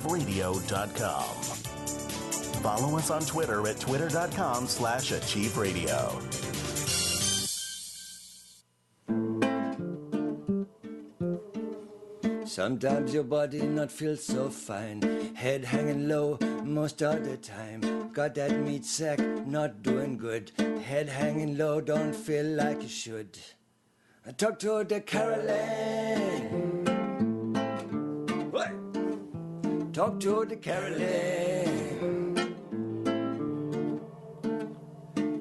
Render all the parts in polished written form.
achieveradio.com. Follow us on Twitter at twitter.com/achieveradio. Sometimes your body not feel so fine, head hanging low most of the time. Got that meat sack not doing good, head hanging low, don't feel like you should. I talk to the Carolyn. What? Talk to the Carolyn.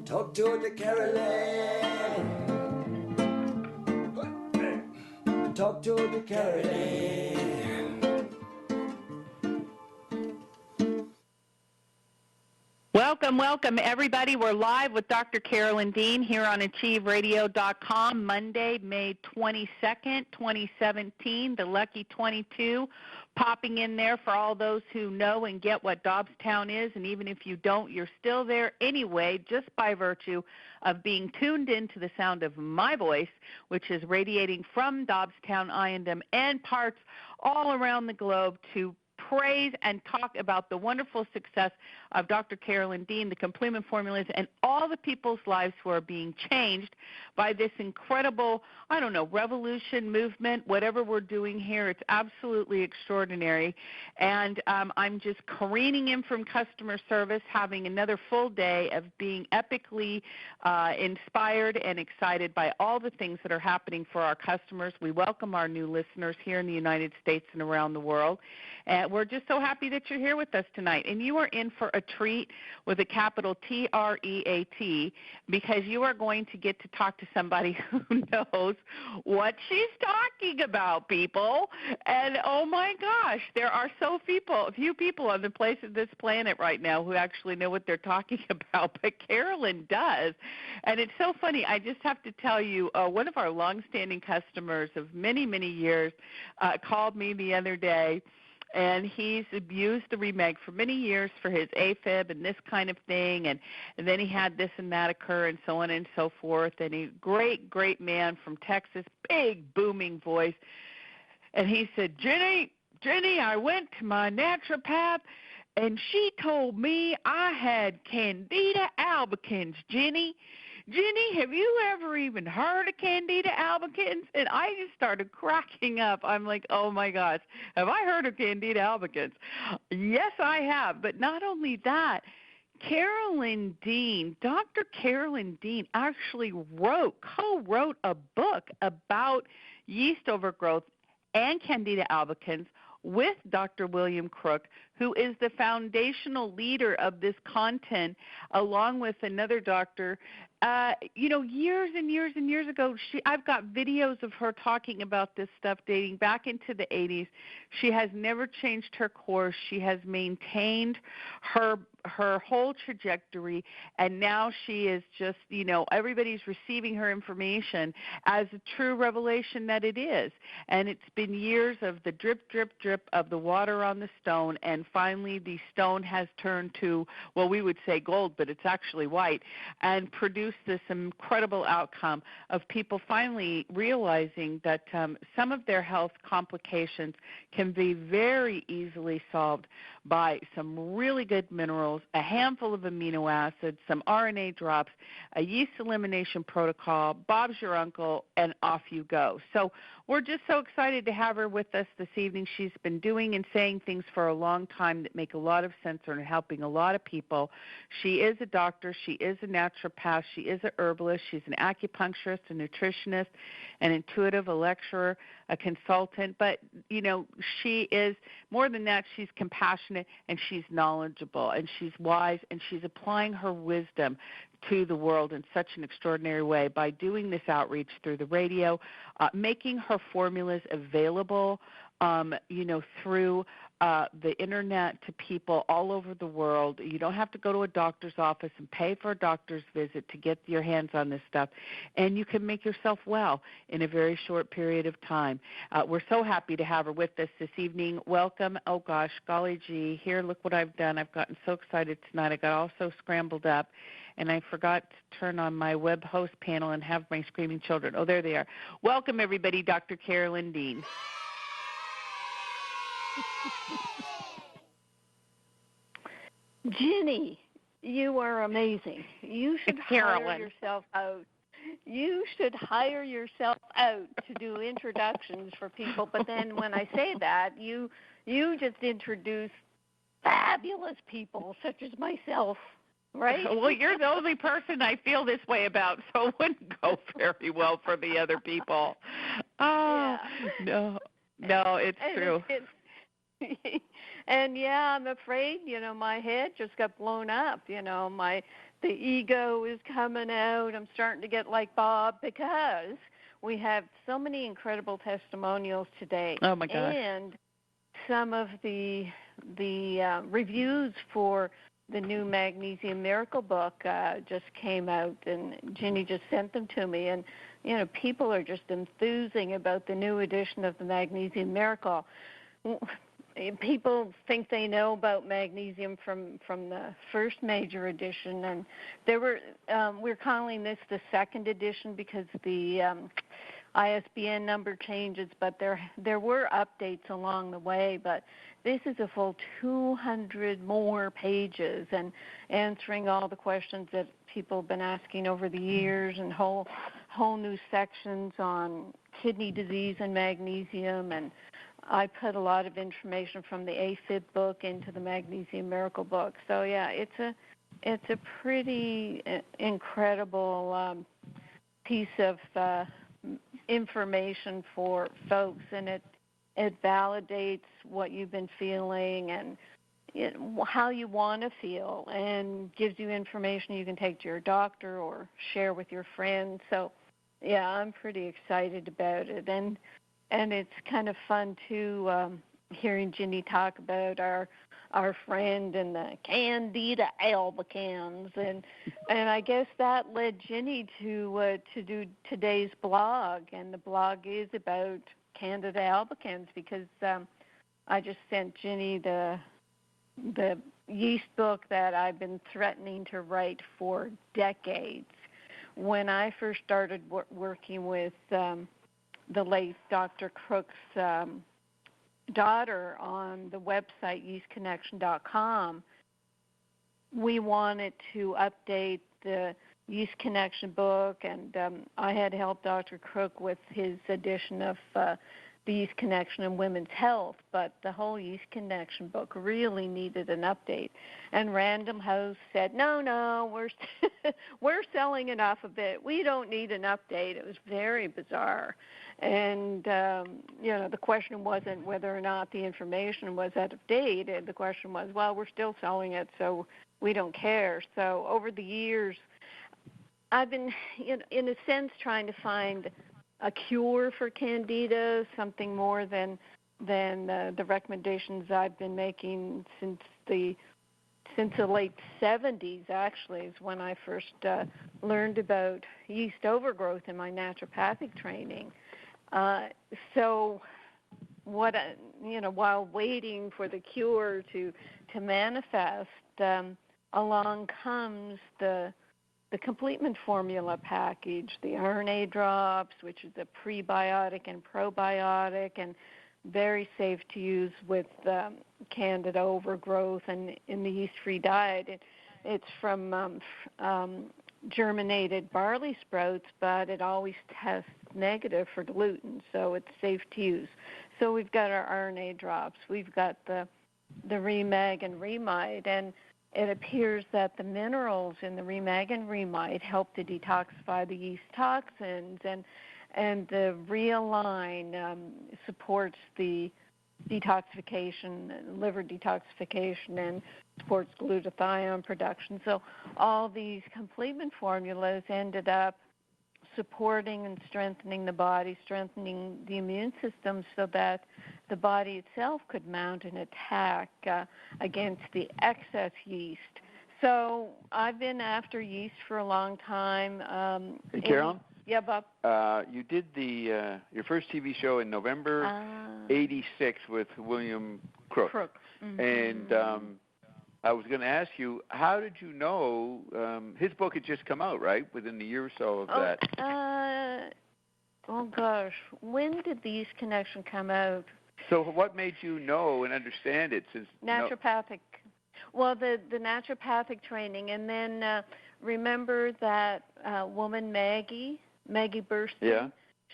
Talk to the Carolyn. Talk to the Carolyn. Welcome, everybody. We're live with Dr. Carolyn Dean here on achieveradio.com, Monday, May 22nd, 2017, the lucky 22, popping in there for all those who know and get what Dobbstown is, and even if you don't, you're still there anyway, just by virtue of being tuned into the sound of my voice, which is radiating from Dobbstown, Iandom, and parts all around the globe to praise and talk about the wonderful success of Dr. Carolyn Dean, the complement formulas, and all the people's lives who are being changed by this incredible, revolution, movement, whatever we're doing here. It's absolutely extraordinary. And I'm just careening in from customer service, having another full day of being epically inspired and excited by all the things that are happening for our customers. We welcome our new listeners here in the United States and around the world. And we're just so happy that you're here with us tonight. And you are in for a treat with a capital T-R-E-A-T, because you are going to get to talk to somebody who knows what she's talking about, people. And, oh, my gosh, there are few people on the place of this planet right now who actually know what they're talking about, but Carolyn does. And it's so funny. I just have to tell you, one of our longstanding customers of many, many years called me the other day, and he's abused the Remeg for many years for his AFib and this kind of thing, and then he had this and that occur and so on and so forth. And he's a great, great man from Texas, big, booming voice. And he said, Jenny, I went to my naturopath, and she told me I had Candida albicans, Jenny, have you ever even heard of Candida albicans? And I just started cracking up. I'm like, oh, my gosh, have I heard of Candida albicans? Yes, I have. But not only that, Carolyn Dean, Dr. Carolyn Dean actually co-wrote a book about yeast overgrowth and Candida albicans with Dr. William Crook, who is the foundational leader of this content, along with another doctor. Years and years and years ago, I've got videos of her talking about this stuff dating back into the 80s. She has never changed her course. She has maintained her whole trajectory, and now she is just, everybody's receiving her information as a true revelation that it is. And it's been years of the drip, drip, drip of the water on the stone, and finally the stone has turned to, well, we would say gold, but it's actually white, and produced this incredible outcome of people finally realizing that some of their health complications can be very easily solved by some really good minerals, a handful of amino acids, some RNA drops, a yeast elimination protocol, Bob's your uncle, and off you go. So we're just so excited to have her with us this evening. She's been doing and saying things for a long time that make a lot of sense and are helping a lot of people. She is a doctor. She is a naturopath. She is a herbalist. She's an acupuncturist, a nutritionist, an intuitive, a lecturer, a consultant. But, she is, more than that, she's compassionate and she's knowledgeable and she's wise, and she's applying her wisdom to the world in such an extraordinary way by doing this outreach through the radio, making her formulas available, through the Internet to people all over the world. You don't have to go to a doctor's office and pay for a doctor's visit to get your hands on this stuff, and you can make yourself well in a very short period of time. We're so happy to have her with us this evening. Welcome. Oh, gosh, golly gee, here, look what I've done. I've gotten so excited tonight. I got all so scrambled up, and I forgot to turn on my web host panel and have my screaming children. Oh, there they are. Welcome, everybody, Dr. Carolyn Dean. Ginny, you are amazing. You should hire yourself out. You should hire yourself out to do introductions for people. But then when I say that, you just introduce fabulous people such as myself, right? Well, you're the only person I feel this way about, so it wouldn't go very well for the other people. Oh, yeah. No, it's true. And yeah, I'm afraid, my head just got blown up. The ego is coming out. I'm starting to get like Bob because we have so many incredible testimonials today. Oh my gosh. And some of the reviews for the new Magnesium Miracle book just came out, and Ginny just sent them to me. And, people are just enthusing about the new edition of the Magnesium Miracle. People think they know about magnesium from the first major edition, and we're calling this the second edition because the ISBN number changes, but there were updates along the way. But this is a full 200 more pages and answering all the questions that people have been asking over the years, and whole new sections on kidney disease and magnesium. And I put a lot of information from the AFib book into the Magnesium Miracle book. So yeah, it's a pretty incredible piece of information for folks, and it validates what you've been feeling and how you want to feel, and gives you information you can take to your doctor or share with your friends. So yeah, I'm pretty excited about it. And it's kind of fun, too, hearing Ginny talk about our friend and the Candida albicans. And I guess that led Ginny to do today's blog. And the blog is about Candida albicans because I just sent Ginny the yeast book that I've been threatening to write for decades. When I first started working with the late Dr. Crook's daughter on the website yeastconnection.com, we wanted to update the Yeast Connection book, and I had helped Dr. Crook with his edition of the Yeast Connection and Women's Health, but the whole Yeast Connection book really needed an update. And Random House said, no, we're selling enough of it. We don't need an update. It was very bizarre. And, the question wasn't whether or not the information was out of date. The question was, well, we're still selling it, so we don't care. So over the years, I've been, in a sense, trying to find a cure for Candida, something more than the recommendations I've been making since the late 70s, actually, is when I first learned about yeast overgrowth in my naturopathic training. So what, while waiting for the cure to manifest, along comes the complement formula package, the RNA drops, which is a prebiotic and probiotic and very safe to use with Candida overgrowth and in the yeast-free diet. It's from germinated barley sprouts, but it always tests negative for gluten, so it's safe to use. So we've got our RNA drops. We've got the Remag and Remite, and it appears that the minerals in the Remag and Remite help to detoxify the yeast toxins, and the Realign supports the detoxification, liver detoxification, and supports glutathione production. So all these complement formulas ended up supporting and strengthening the body, strengthening the immune system so that the body itself could mount an attack against the excess yeast. So I've been after yeast for a long time. Hey, Carolyn? Yeah, Bob? You did your first TV show in November '86 with William Crook. Mm-hmm. And I was going to ask you, how did you know his book had just come out, right, within the year or so of that? Oh, gosh. When did the Yeast Connection come out? So what made you know and understand it? Since naturopathic. Well, the naturopathic training, and then remember that woman Maggie Burston? Yeah.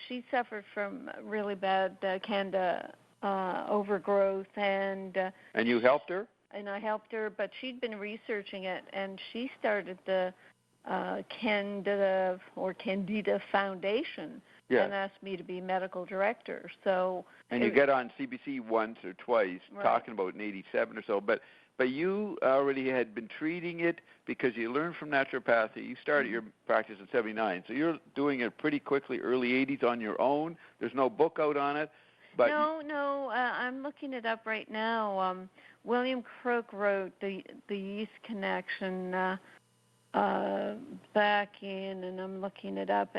She suffered from really bad Candida overgrowth, and you helped her? And I helped her, but she'd been researching it, and she started the Candida Foundation, and asked me to be medical director. So. And you get on CBC once or twice, talking about it in '87 or so, but you already had been treating it because you learned from naturopathy. You started your practice in '79, so you're doing it pretty quickly, early '80s on your own. There's no book out on it. But no, I'm looking it up right now. William Crook wrote the Yeast Connection back in, and I'm looking it up,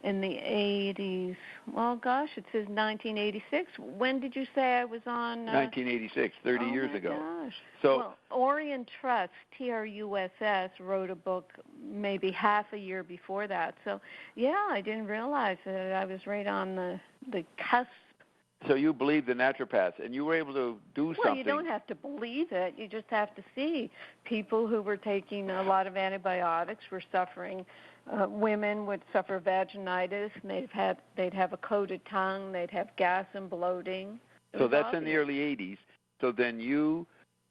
in the 80s. Well, gosh, it says 1986. When did you say I was on? 1986, 30 years ago. Gosh. So, well, Orient Truss, TRUSS, wrote a book maybe half a year before that. So, yeah, I didn't realize that I was right on the cusp. So you believed the naturopaths, and you were able to do something. Well, you don't have to believe it. You just have to see. People who were taking a lot of antibiotics were suffering. Women would suffer vaginitis, and they'd have a coated tongue, they'd have gas and bloating. So that's obvious. In the early 80s. So then you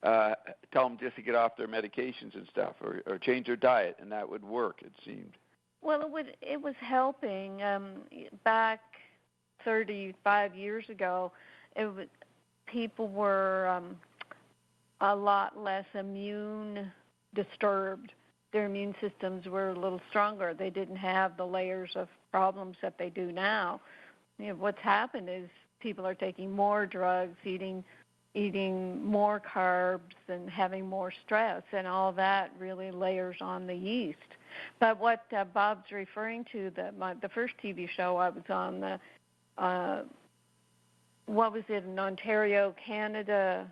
tell them just to get off their medications and stuff, or change their diet, and that would work, it seemed. Well, it was helping. Back 35 years ago, people were a lot less immune disturbed. Their immune systems were a little stronger. They didn't have the layers of problems that they do now. What's happened is people are taking more drugs, eating more carbs, and having more stress, and all that really layers on the yeast. But what Bob's referring to, the first TV show I was on, what was it, in Ontario, Canada?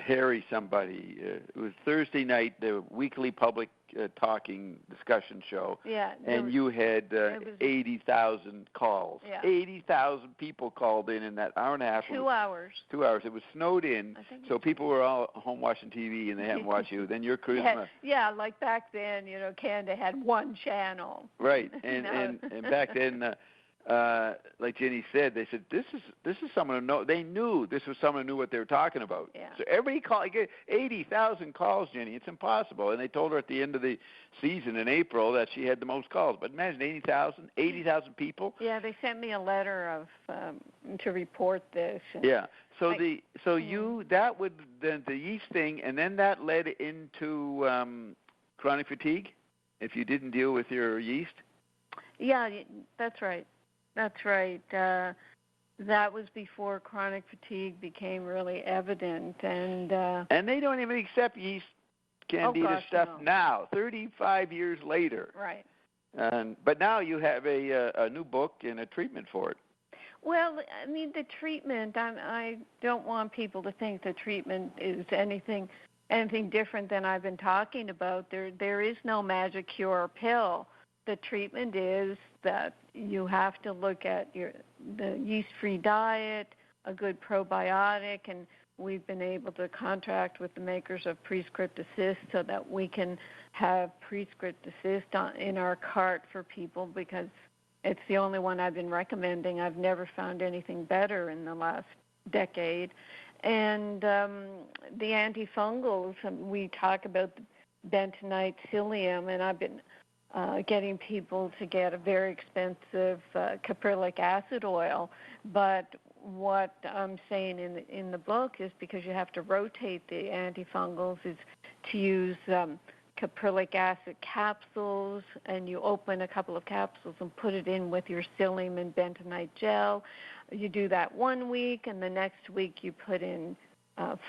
Harry somebody. It was Thursday night, the weekly public talking discussion show. Yeah. And you had 80,000 calls. Yeah. 80,000 people called in that hour and a half. 2 hours. 2 hours. It was snowed in, so people were all home watching TV, and they hadn't watched you. Then your charisma. Yeah, like back then, Canada had one channel. Right. And back then, like Jenny said, they said this is someone who know. They knew this was someone who knew what they were talking about. Yeah. So everybody called. 80,000 calls, Jenny. It's impossible. And they told her at the end of the season in April that she had the most calls. But imagine 80,000 people. Yeah, they sent me a letter of to report this. Yeah. So that would then the yeast thing, and then that led into chronic fatigue if you didn't deal with your yeast. Yeah, that's right. That's right. That was before chronic fatigue became really evident, and they don't even accept yeast Candida stuff now, 35 years later. Right. But now you have a new book and a treatment for it. Well, I mean, the treatment. I don't want people to think the treatment is anything different than I've been talking about. There is no magic cure pill. The treatment is that you have to look at the yeast-free diet, a good probiotic, and we've been able to contract with the makers of Prescript Assist so that we can have Prescript Assist in our cart for people because it's the only one I've been recommending. I've never found anything better in the last decade. And the antifungals, we talk about Bentonite, psyllium, and I've been getting people to get a very expensive caprylic acid oil. But what I'm saying in the book is because you have to rotate the antifungals is to use caprylic acid capsules, and you open a couple of capsules and put it in with your psyllium and bentonite gel. You do that 1 week, and the next week you put in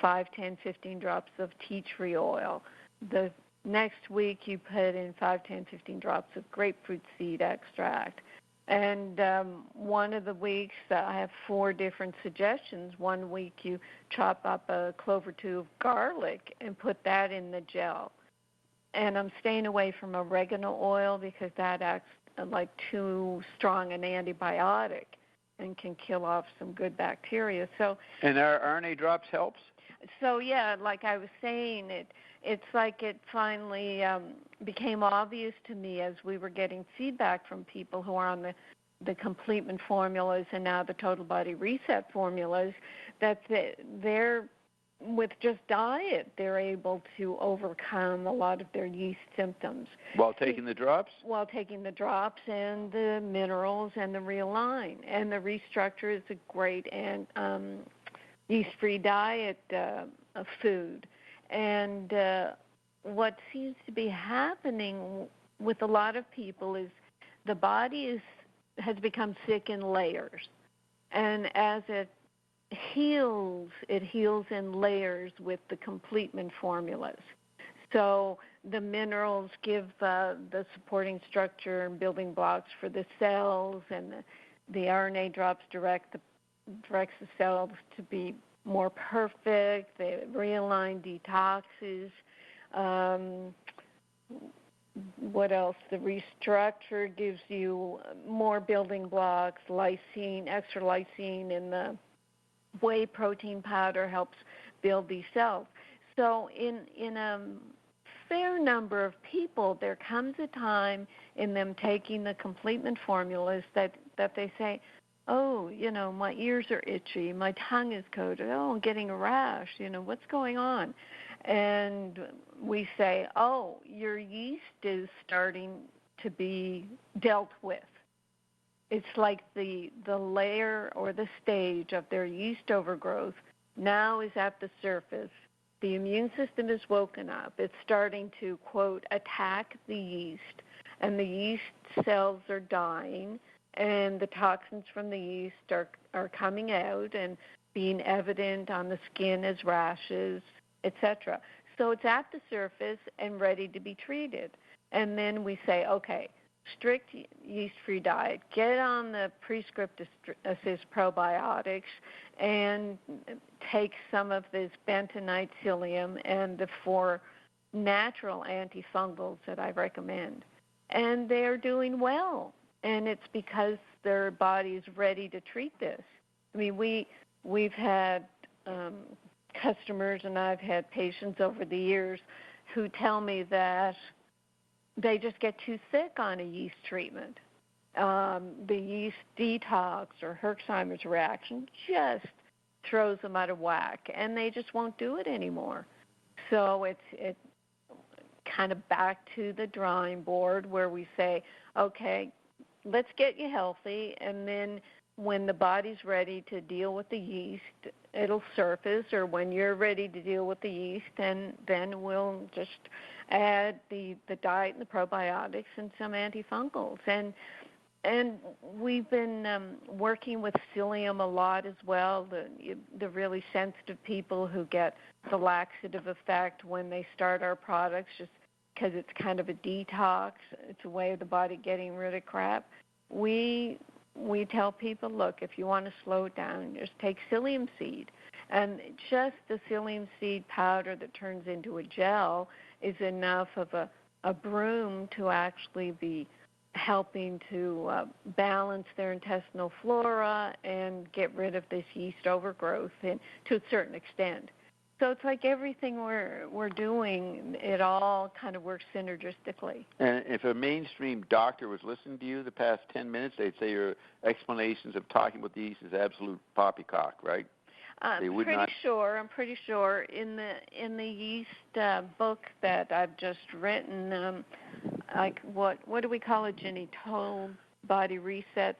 5, 10, 15 drops of tea tree oil. The next week you put in 5, 10, 15 drops of grapefruit seed extract. And one of the weeks I have 4 different suggestions. 1 week you chop up a clove or 2 of garlic and put that in the gel. And I'm staying away from oregano oil because that acts like too strong an antibiotic and can kill off some good bacteria. So. And our RNA drops helps? So yeah, like I was saying, it's like it finally became obvious to me as we were getting feedback from people who are on the complement formulas and now the total body reset formulas that they're with just diet, they're able to overcome a lot of their yeast symptoms. While taking the drops? While taking the drops and the minerals and the Realign. And the Restructure is a great and yeast-free diet food. And what seems to be happening with a lot of people is the body has become sick in layers. And as it heals in layers with the complement formulas. So the minerals give the supporting structure and building blocks for the cells, and the RNA drops directs the cells to be more perfect. They realign detoxes. What else? The Restructure gives you more building blocks, lysine, extra lysine in the whey protein powder helps build these cells. So in a fair number of people, there comes a time in them taking the complement formulas that they say, oh, my ears are itchy, my tongue is coated, oh, I'm getting a rash, what's going on? And we say, oh, your yeast is starting to be dealt with. It's like the layer or the stage of their yeast overgrowth now is at the surface. The immune system is woken up. It's starting to, quote, attack the yeast, and the yeast cells are dying, and the toxins from the yeast are coming out and being evident on the skin as rashes, etc. So it's at the surface and ready to be treated. And then we say, okay, strict yeast-free diet, get on the prescriptive assist probiotics, and take some of this bentonite, psyllium, and the 4 natural antifungals that I recommend. And they're doing well, and it's because their body is ready to treat this. I mean, we've had customers, and I've had patients over the years who tell me that they just get too sick on a yeast treatment. The yeast detox or Herxheimer's reaction just throws them out of whack, and they just won't do it anymore. So it's kind of back to the drawing board where we say, okay, let's get you healthy, and then when the body's ready to deal with the yeast, it'll surface, or when you're ready to deal with the yeast, then we'll just add the diet and the probiotics and some antifungals. And we've been working with psyllium a lot as well, the really sensitive people who get the laxative effect when they start our products, just because it's kind of a detox. It's a way of the body getting rid of crap. We tell people, look, if you want to slow it down, just take psyllium seed. And just the psyllium seed powder that turns into a gel is enough of a broom to actually be helping to balance their intestinal flora and get rid of this yeast overgrowth to a certain extent. So it's like everything we're doing, it all kind of works synergistically. And if a mainstream doctor was listening to you the past 10 minutes, they'd say your explanations of talking with the yeast is absolute poppycock, right? I'm pretty sure in the yeast book that I've just written, like what do we call it, Ginny? Total Body Reset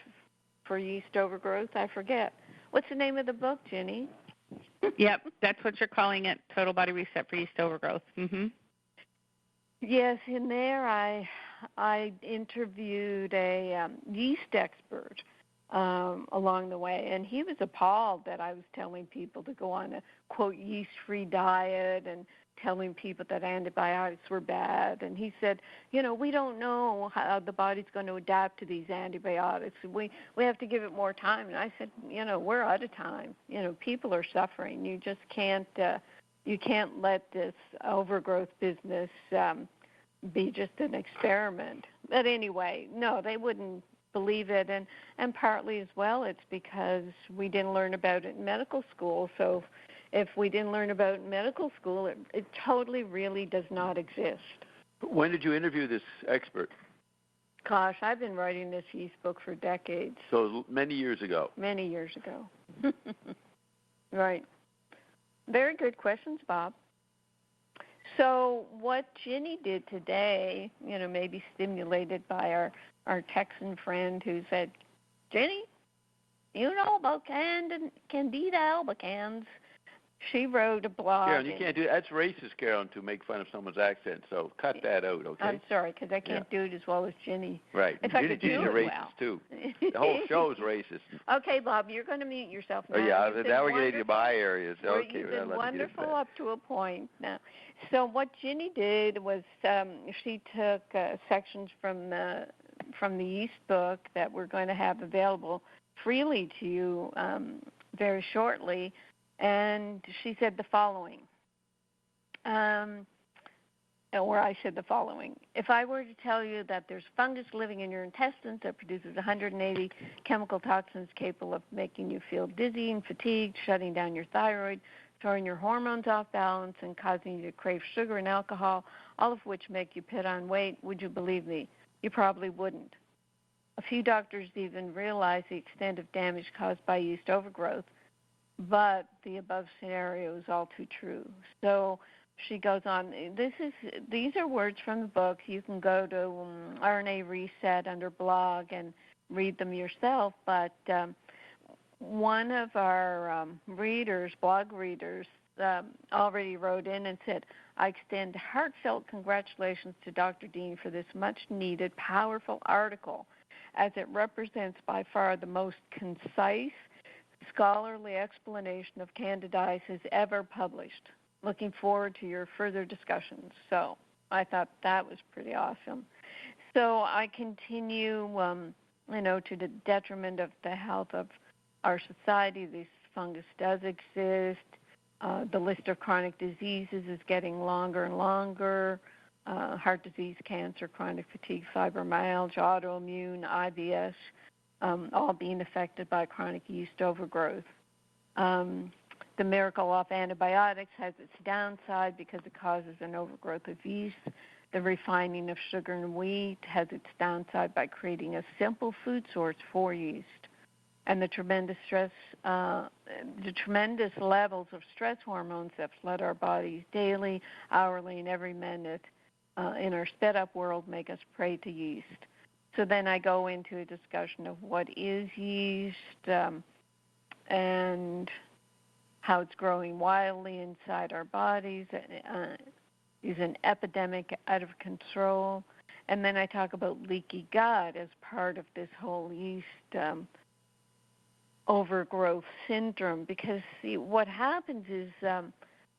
for Yeast Overgrowth? I forget. What's the name of the book, Ginny? Yep, that's what you're calling it, Total Body Reset for Yeast Overgrowth. Mm-hmm. Yes, in there I interviewed a yeast expert along the way, and he was appalled that I was telling people to go on a, quote, yeast-free diet and telling people that antibiotics were bad. And he said, we don't know how the body's going to adapt to these antibiotics. We have to give it more time. And I said, we're out of time. People are suffering. You just can't let this overgrowth business be just an experiment. But anyway, no, they wouldn't believe it, and partly as well it's because we didn't learn about it in medical school. So if we didn't learn about it in medical school, it totally really does not exist. When did you interview this expert? Gosh, I've been writing this yeast book for decades. So many years ago. Many years ago. Right. Very good questions, Bob. So what Ginny did today, maybe stimulated by our Texan friend who said, Ginny, you know about Candida albicans. She wrote a blog. Carolyn, you can't do that. That's racist, Carolyn, to make fun of someone's accent. So cut that out, okay? I'm sorry, because I can't do it as well as Ginny. Right. Ginny's a racist, too. The whole show's racist. Okay, Bob, you're going to mute yourself now. Oh, yeah, now we're getting to my areas. Okay, you've been wonderful up to a point now. So what Ginny did was she took sections from the yeast book that we're going to have available freely to you very shortly, and she said the following, or I said the following. If I were to tell you that there's fungus living in your intestines that produces 180 chemical toxins capable of making you feel dizzy and fatigued, shutting down your thyroid, throwing your hormones off balance, and causing you to crave sugar and alcohol, all of which make you put on weight, would you believe me? You probably wouldn't. A few doctors even realize the extent of damage caused by yeast overgrowth, but the above scenario is all too true. So she goes on. These are words from the book. You can go to RNA Reset under blog and read them yourself. But one of our blog readers, already wrote in and said, I extend heartfelt congratulations to Dr. Dean for this much-needed, powerful article, as it represents by far the most concise, scholarly explanation of candidiasis ever published. Looking forward to your further discussions. So I thought that was pretty awesome. So I continue, to the detriment of the health of our society. This fungus does exist. The list of chronic diseases is getting longer and longer. Heart disease, cancer, chronic fatigue, fibromyalgia, autoimmune, IBS, all being affected by chronic yeast overgrowth. The miracle off antibiotics has its downside because it causes an overgrowth of yeast. The refining of sugar and wheat has its downside by creating a simple food source for yeast. And the tremendous levels of stress hormones that flood our bodies daily, hourly, and every minute in our sped-up world make us prey to yeast. So then I go into a discussion of what is yeast and how it's growing wildly inside our bodies, is an epidemic out of control. And then I talk about leaky gut as part of this whole yeast overgrowth syndrome, because see, what happens is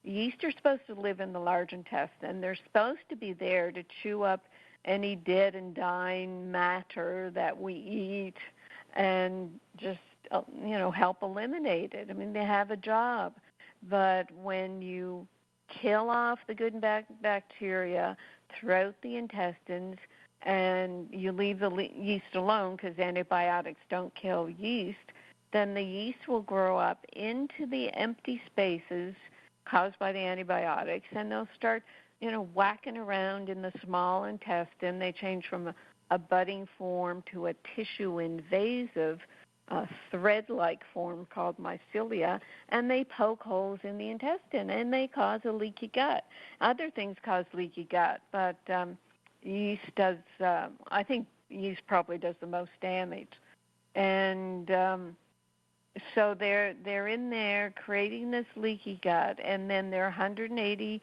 yeast are supposed to live in the large intestine. They're supposed to be there to chew up any dead and dying matter that we eat and just, help eliminate it. I mean, they have a job. But when you kill off the good and bad bacteria throughout the intestines and you leave the yeast alone because antibiotics don't kill yeast, then the yeast will grow up into the empty spaces caused by the antibiotics, and they'll start, whacking around in the small intestine. They change from a budding form to a tissue-invasive thread-like form called mycelia, and they poke holes in the intestine, and they cause a leaky gut. Other things cause leaky gut, but yeast does, I think yeast probably does the most damage. And so they're in there creating this leaky gut, and then there are 180,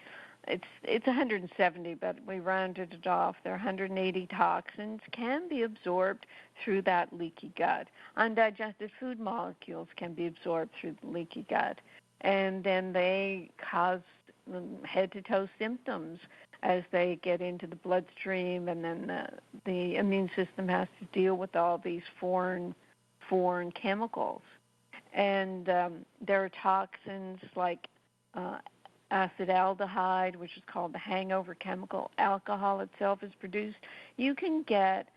it's 170, but we rounded it off. There are 180 toxins can be absorbed through that leaky gut. Undigested food molecules can be absorbed through the leaky gut, and then they cause head-to-toe symptoms as they get into the bloodstream, and then the immune system has to deal with all these foreign chemicals. And there are toxins like acetaldehyde, which is called the hangover chemical. Alcohol itself is produced. You can get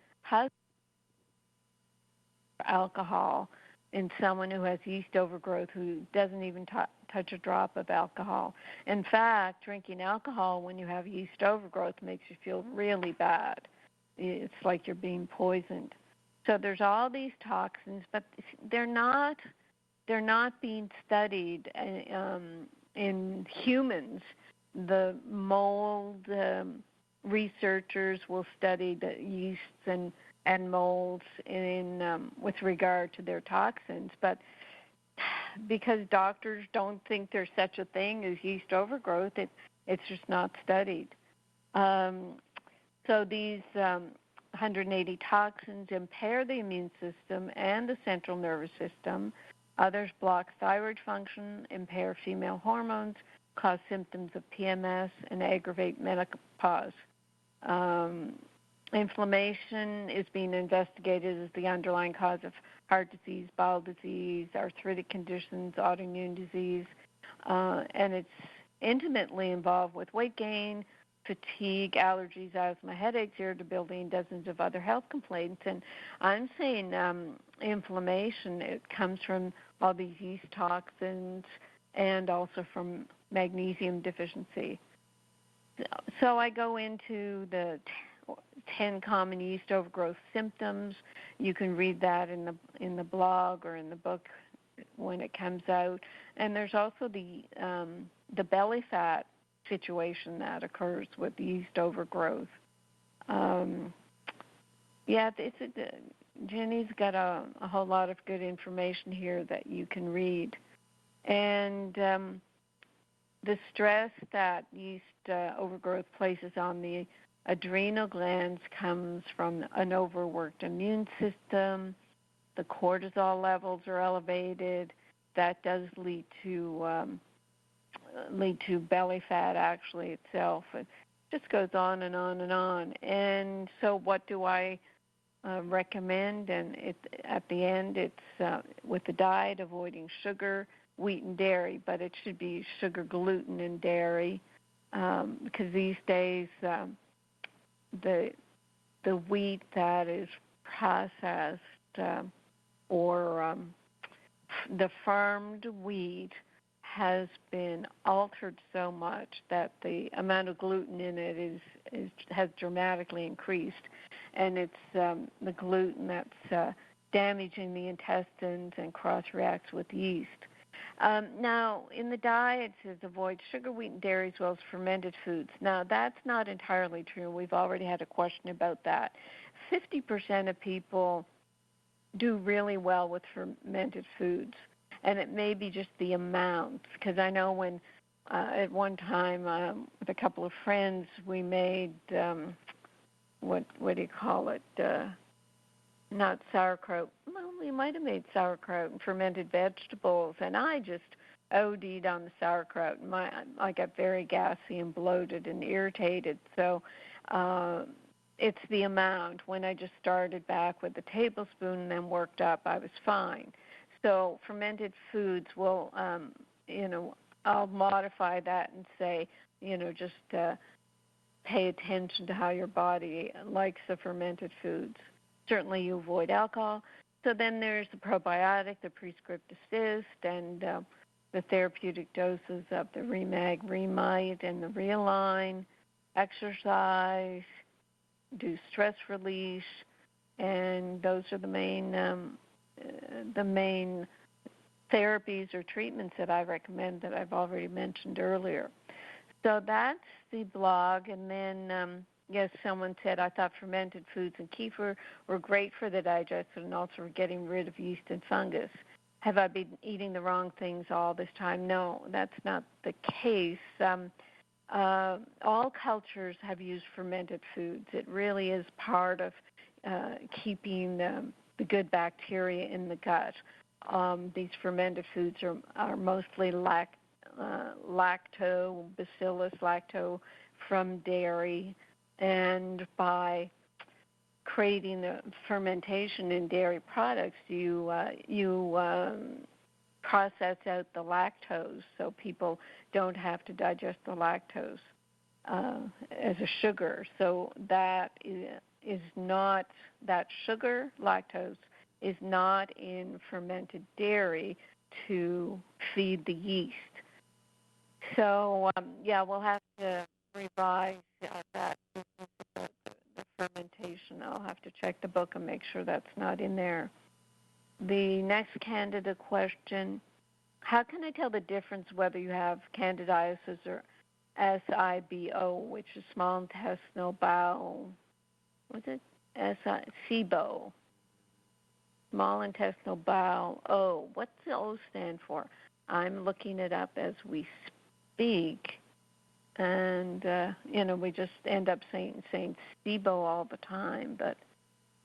alcohol in someone who has yeast overgrowth who doesn't even touch a drop of alcohol. In fact, drinking alcohol when you have yeast overgrowth makes you feel really bad. It's like you're being poisoned. So there's all these toxins, but they're not being studied in humans. The mold researchers will study the yeasts and molds with regard to their toxins, but because doctors don't think there's such a thing as yeast overgrowth, it's just not studied. So these 180 toxins impair the immune system and the central nervous system. Others block thyroid function, impair female hormones, cause symptoms of PMS, and aggravate menopause. Inflammation is being investigated as the underlying cause of heart disease, bowel disease, arthritic conditions, autoimmune disease, and it's intimately involved with weight gain, fatigue, allergies, asthma, headaches, irritability, and dozens of other health complaints. And I'm saying inflammation, it comes from all these yeast toxins and also from magnesium deficiency. So I go into the 10 common yeast overgrowth symptoms. You can read that in the blog or in the book when it comes out. And there's also the belly fat situation that occurs with yeast overgrowth. Jenny's got a whole lot of good information here that you can read. And the stress that yeast overgrowth places on the adrenal glands comes from an overworked immune system. The cortisol levels are elevated. That does lead to belly fat actually itself. It just goes on and on and on. And so what do I recommend? And at the end, it's with the diet, avoiding sugar, wheat, and dairy, but it should be sugar, gluten, and dairy because these days the wheat that is processed or the farmed wheat has been altered so much that the amount of gluten in it has dramatically increased, and it's the gluten that's damaging the intestines and cross-reacts with yeast. Now, in the diet, it says avoid sugar, wheat, and dairy as well as fermented foods. Now, that's not entirely true. We've already had a question about that. 50% of people do really well with fermented foods, and it may be just the amount, because I know when at one time with a couple of friends we made, what do you call it, not sauerkraut. Well, we might have made sauerkraut and fermented vegetables, and I just OD'd on the sauerkraut. And I got very gassy and bloated and irritated. So it's the amount. When I just started back with a tablespoon and then worked up, I was fine. So fermented foods will, I'll modify that and say, just pay attention to how your body likes the fermented foods. Certainly you avoid alcohol. So then there's the probiotic, the prescriptive cyst, and the therapeutic doses of the Remag, Remite, and the Realign. Exercise, do stress release, and those are the main therapies or treatments that I recommend that I've already mentioned earlier. So that's the blog, and then yes, someone said, I thought fermented foods and kefir were great for the digestion and also for getting rid of yeast and fungus. Have I been eating the wrong things all this time? No, that's not the case. All cultures have used fermented foods. It really is part of keeping the good bacteria in the gut. These fermented foods are mostly lactobacillus, lacto from dairy. And by creating the fermentation in dairy products, you process out the lactose, so people don't have to digest the lactose as a sugar. So that is not that sugar. Lactose is not in fermented dairy to feed the yeast. So, we'll have to revise that, the fermentation. I'll have to check the book and make sure that's not in there. The next Candida question, how can I tell the difference whether you have Candidiasis or SIBO, which is small intestinal bowel, what's it? SIBO, small intestinal bowel O. What's the O stand for? I'm looking it up as we speak. And, we just end up saying SIBO all the time, but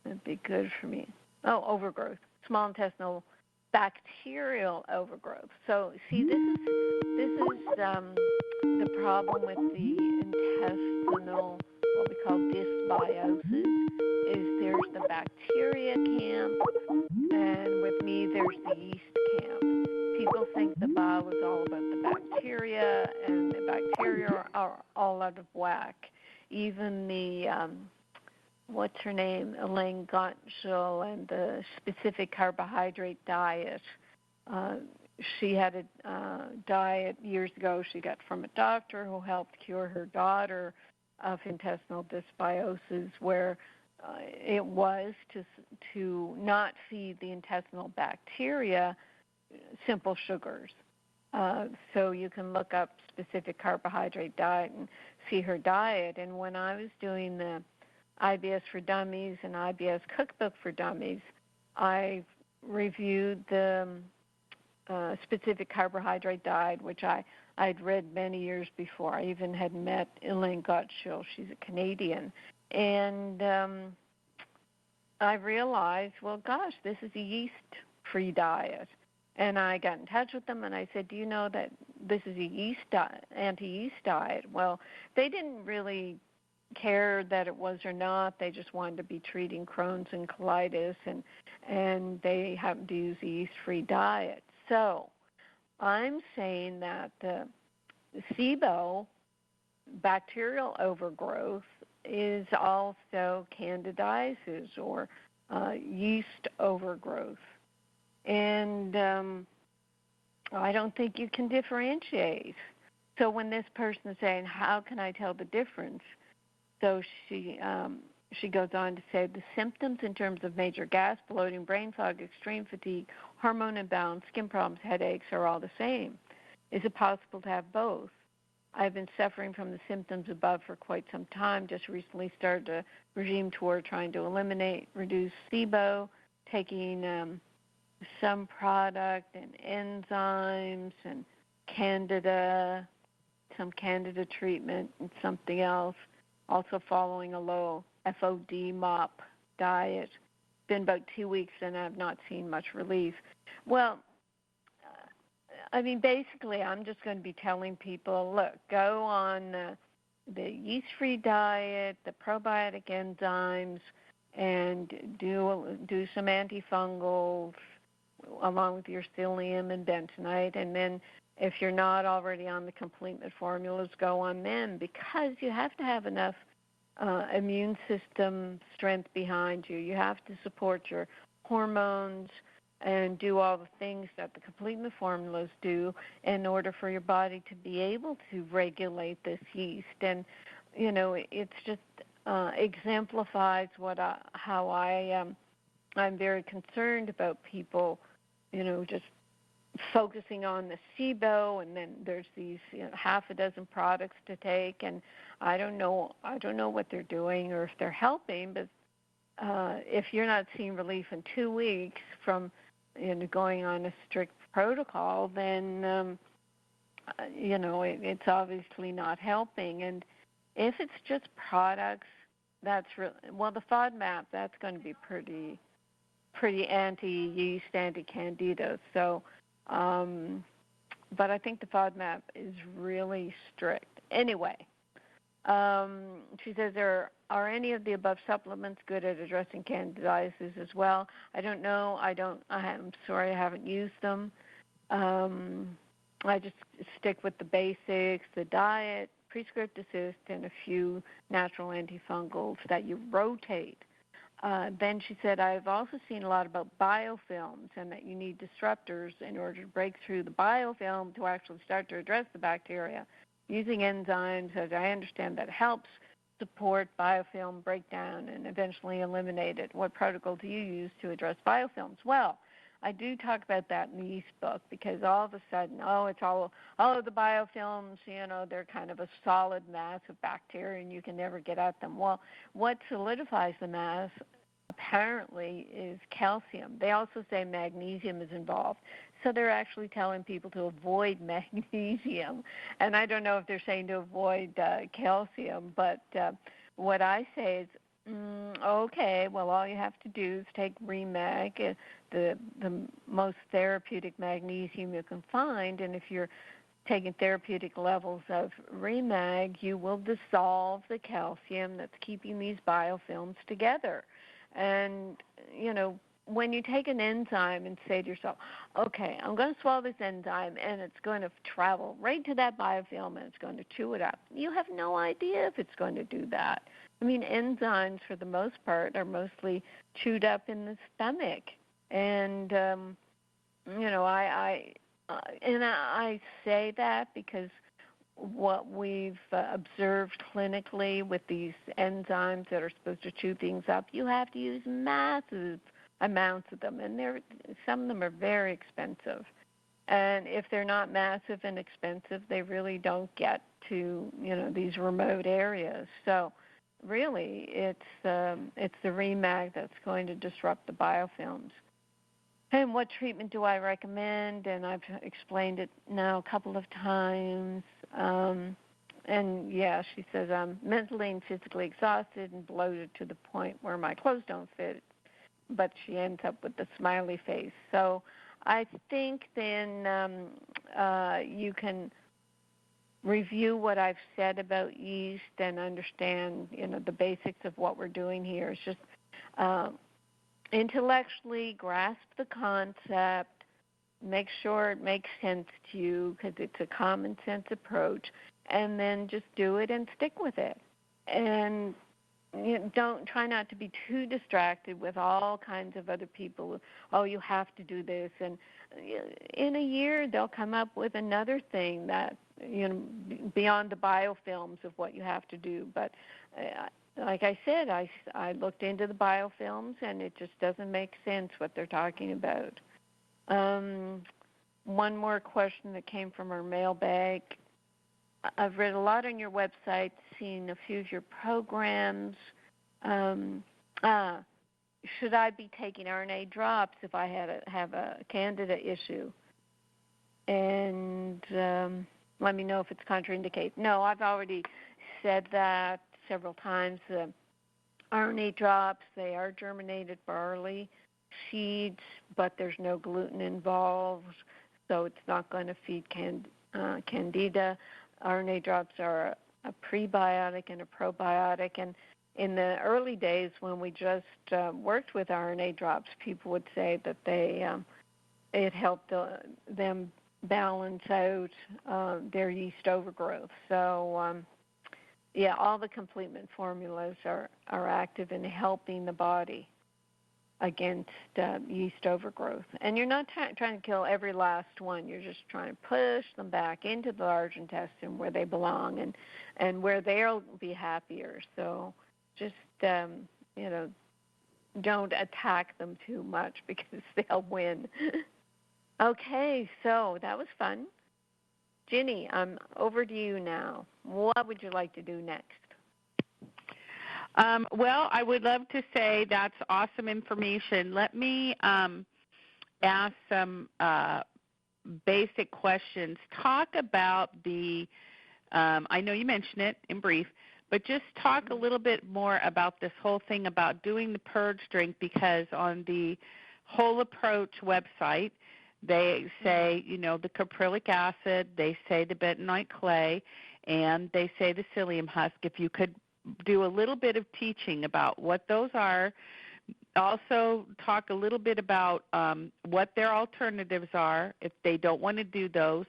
it'd be good for me. Oh, overgrowth, small intestinal bacterial overgrowth. So, see, this is the problem with the intestinal, what we call dysbiosis, is there's the bacteria camp, and with me there's the yeast camp. People think the bile is all about the bacteria, and the bacteria are all out of whack. Even the, what's her name, Elaine Gottschall, and the specific carbohydrate diet. She had a diet years ago she got from a doctor who helped cure her daughter of intestinal dysbiosis, where it was to not feed the intestinal bacteria simple sugars. So you can look up specific carbohydrate diet and see her diet. And when I was doing the IBS for Dummies and IBS Cookbook for Dummies, I reviewed the specific carbohydrate diet, which I'd read many years before. I even had met Elaine Gottschall. She's a Canadian. And I realized, well, gosh, this is a yeast-free diet. And I got in touch with them, and I said, do you know that this is a anti-yeast diet? Well, they didn't really care that it was or not. They just wanted to be treating Crohn's and colitis, and they happened to use a yeast-free diet. So I'm saying that the SIBO, bacterial overgrowth, is also candidiasis or yeast overgrowth. And I don't think you can differentiate. So when this person is saying, how can I tell the difference? So she goes on to say the symptoms in terms of major gas, bloating, brain fog, extreme fatigue, hormone imbalance, skin problems, headaches are all the same. Is it possible to have both? I've been suffering from the symptoms above for quite some time. Just recently started a regime toward trying to reduce SIBO, taking some product and enzymes and Candida, some Candida treatment and something else. Also following a low FOD MOP diet. It's been about 2 weeks and I've not seen much relief. Well, basically I'm just going to be telling people, look, go on the yeast-free diet, the probiotic enzymes, and do some antifungals along with your psyllium and bentonite, and then if you're not already on the complete formulas, go on them, because you have to have enough immune system strength behind you. You have to support your hormones and do all the things that the complete formulas do in order for your body to be able to regulate this yeast. And, it's just exemplifies how I'm very concerned about people, just focusing on the SIBO, and then there's these half a dozen products to take, and I don't know what they're doing or if they're helping, but if you're not seeing relief in 2 weeks from going on a strict protocol, then it's obviously not helping. And if it's just products, that's the FODMAP, that's going to be pretty anti-yeast, anti-candida. So, but I think the FODMAP is really strict. Anyway, she says, are any of the above supplements good at addressing candidiasis as well? I don't know. I'm sorry, I haven't used them. I just stick with the basics, the diet, Prescript Assist, and a few natural antifungals that you rotate. then she said, I've also seen a lot about biofilms and that you need disruptors in order to break through the biofilm to actually start to address the bacteria. Using enzymes, as I understand, that helps support biofilm breakdown and eventually eliminate it. What protocol do you use to address biofilms? Well, I do talk about that in the yeast book because all of a sudden, it's all of the biofilms, they're kind of a solid mass of bacteria and you can never get at them. Well, what solidifies the mass apparently is calcium. They also say magnesium is involved. So they're actually telling people to avoid magnesium. And I don't know if they're saying to avoid calcium, but what I say is, okay, well, all you have to do is take Remag, the most therapeutic magnesium you can find, and if you're taking therapeutic levels of Remag, you will dissolve the calcium that's keeping these biofilms together. And, when you take an enzyme and say to yourself, okay, I'm going to swallow this enzyme and it's going to travel right to that biofilm and it's going to chew it up, you have no idea if it's going to do that. I mean, enzymes, for the most part, are mostly chewed up in the stomach. And, I say that because what we've observed clinically with these enzymes that are supposed to chew things up, you have to use massive amounts of them, and some of them are very expensive. And if they're not massive and expensive, they really don't get to, these remote areas. So really, it's the Remag that's going to disrupt the biofilms. And what treatment do I recommend? And I've explained it now a couple of times. And yeah, she says, I'm mentally and physically exhausted and bloated to the point where my clothes don't fit. But she ends up with the smiley face. So I think then you can review what I've said about yeast and understand, the basics of what we're doing here. It's just intellectually grasp the concept, make sure it makes sense to you because it's a common sense approach, and then just do it and stick with it. And don't try not to be too distracted with all kinds of other people. Oh, you have to do this, and in a year they'll come up with another thing that beyond the biofilms of what you have to do. But like I said, I looked into the biofilms, and it just doesn't make sense what they're talking about. One more question that came from our mailbag. I've read a lot on your website, seen a few of your programs. Should I be taking RNA drops if I have a Candida issue? And let me know if it's contraindicated. No, I've already said that several times. RNA drops, they are germinated barley seeds, but there's no gluten involved, so it's not going to feed Candida. RNA drops are a prebiotic and a probiotic, and in the early days when we just worked with RNA drops, people would say that it helped them balance out their yeast overgrowth. So, all the complement formulas are active in helping the body against yeast overgrowth. And you're not trying to kill every last one. You're just trying to push them back into the large intestine where they belong and where they'll be happier. So just, don't attack them too much because they'll win. Okay, so that was fun. Ginny, I'm over to you now. What would you like to do next? Well, I would love to say that's awesome information. Let me ask some basic questions. Talk about I know you mentioned it in brief, but just talk a little bit more about this whole thing about doing the purge drink, because on the Whole Approach website, they say, the caprylic acid, they say the bentonite clay, and they say the psyllium husk. If you could do a little bit of teaching about what those are. Also talk a little bit about what their alternatives are if they don't want to do those.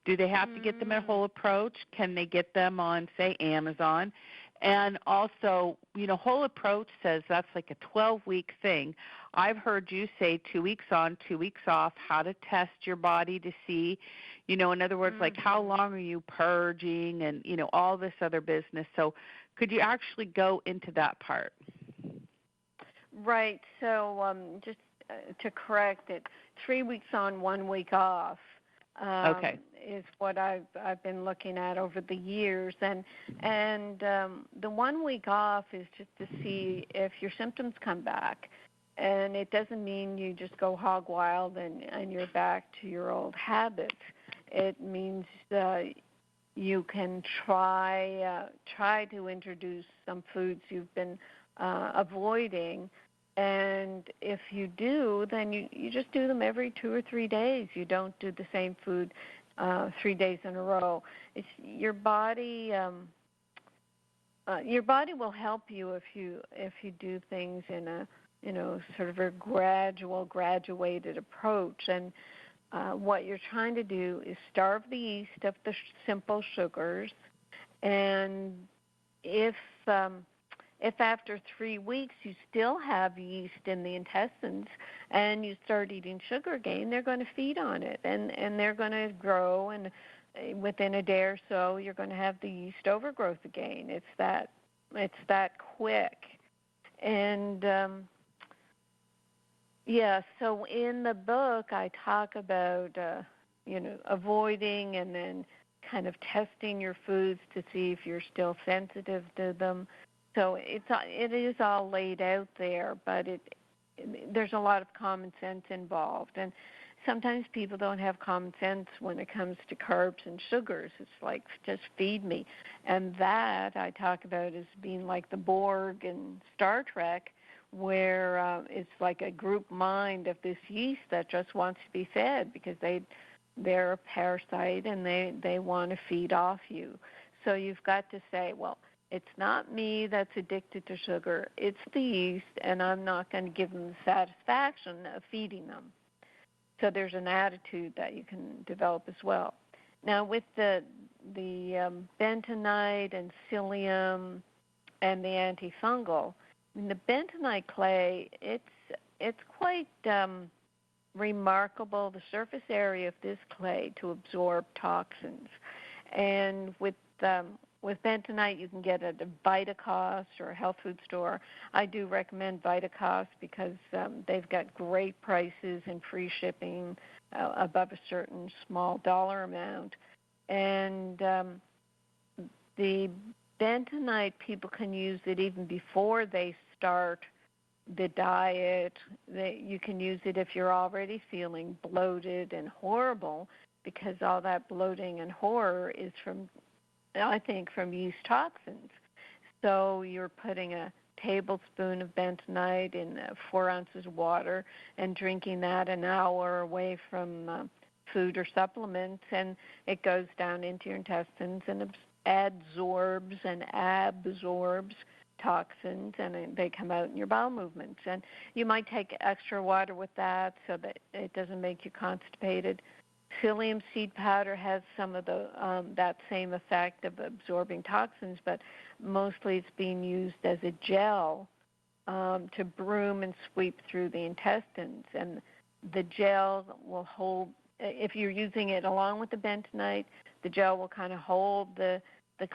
Do they have to get them at Whole Approach? Can they get them on, say, Amazon? And also, Whole Approach says that's like a 12-week thing. I've heard you say 2 weeks on, 2 weeks off, how to test your body to see, in other words, like how long are you purging and, all this other business. So could you actually go into that part? Right. So just to correct it, 3 weeks on, 1 week off. Okay. Is what I've been looking at over the years, and the 1 week off is just to see if your symptoms come back, and it doesn't mean you just go hog wild and you're back to your old habits. It means you can try to introduce some foods you've been avoiding. And if you do, then you just do them every 2 or 3 days. You don't do the same food 3 days in a row. It's your body. Your body will help you if you do things in a sort of a graduated approach. And what you're trying to do is starve the yeast of the simple sugars. And if after 3 weeks you still have yeast in the intestines and you start eating sugar again, they're going to feed on it and they're going to grow, and within a day or so you're going to have the yeast overgrowth again. It's that quick. And so in the book I talk about avoiding and then kind of testing your foods to see if you're still sensitive to them. So it is all laid out there, but there's a lot of common sense involved. And sometimes people don't have common sense when it comes to carbs and sugars. It's like, just feed me. And that I talk about as being like the Borg in Star Trek, where it's like a group mind of this yeast that just wants to be fed because they're a parasite and they want to feed off you. So you've got to say, well, it's not me that's addicted to sugar, it's the yeast, and I'm not going to give them the satisfaction of feeding them. So there's an attitude that you can develop as well. Now with the bentonite and psyllium and the antifungal, the bentonite clay, it's quite remarkable, the surface area of this clay to absorb toxins. And with bentonite, you can get it at a Vitacost or a health food store. I do recommend Vitacost because they've got great prices and free shipping above a certain small dollar amount. And the bentonite, people can use it even before they start the diet. You can use it if you're already feeling bloated and horrible, because all that bloating and horror is from yeast toxins. So you're putting a tablespoon of bentonite in 4 ounces of water and drinking that an hour away from food or supplements, and it goes down into your intestines and adsorbs and absorbs toxins, and they come out in your bowel movements. And you might take extra water with that so that it doesn't make you constipated. Psyllium seed powder has some of that same effect of absorbing toxins, but mostly it's being used as a gel to broom and sweep through the intestines. And the gel will hold, if you're using it along with the bentonite, the gel will kind of hold the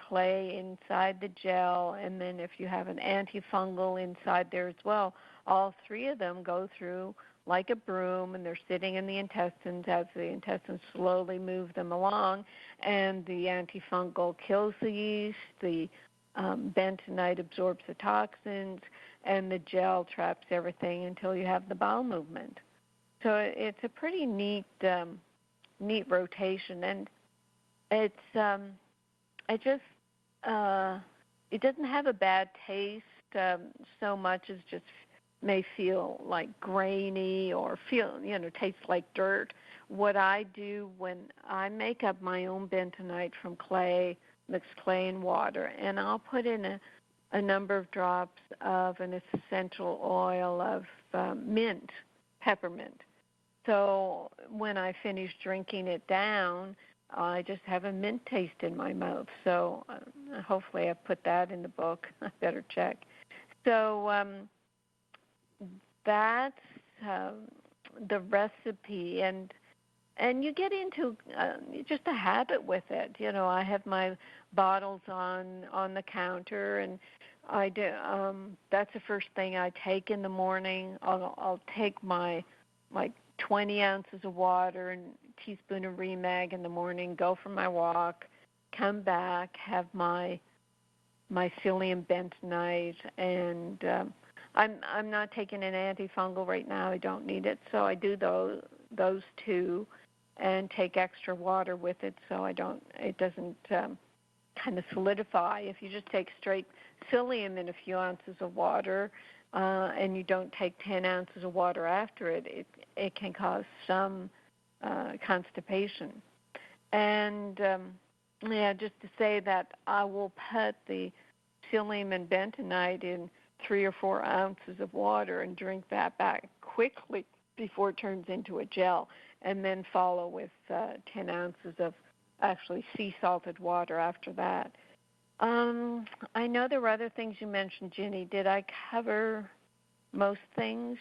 clay inside the gel, and then if you have an antifungal inside there as well, all three of them go through like a broom, and they're sitting in the intestines as the intestines slowly move them along, and the antifungal kills the yeast, the bentonite absorbs the toxins, and the gel traps everything until you have the bowel movement. So it's a pretty neat rotation, and it doesn't have a bad taste so much as just may feel like grainy or tastes like dirt. What I do when I make up my own bentonite from clay, mix clay and water, and I'll put in a number of drops of an essential oil of peppermint. So when I finish drinking it down, I just have a mint taste in my mouth. So hopefully I've put that in the book. I better check. So that's the recipe, and you get into just a habit with it. I have my bottles on the counter, and I do. That's the first thing I take in the morning. I'll take my 20 ounces of water and a teaspoon of Remag in the morning, go for my walk, come back, have my psyllium bentonite, and I'm not taking an antifungal right now. I don't need it, so I do those two, and take extra water with it so it doesn't kind of solidify. If you just take straight psyllium in a few ounces of water, and you don't take 10 ounces of water after it, it can cause some constipation. And just to say that I will put the psyllium and bentonite in 3 or 4 ounces of water and drink that back quickly before it turns into a gel, and then follow with 10 ounces of actually sea salted water after that. I know there were other things you mentioned, Ginny. Did I cover most things?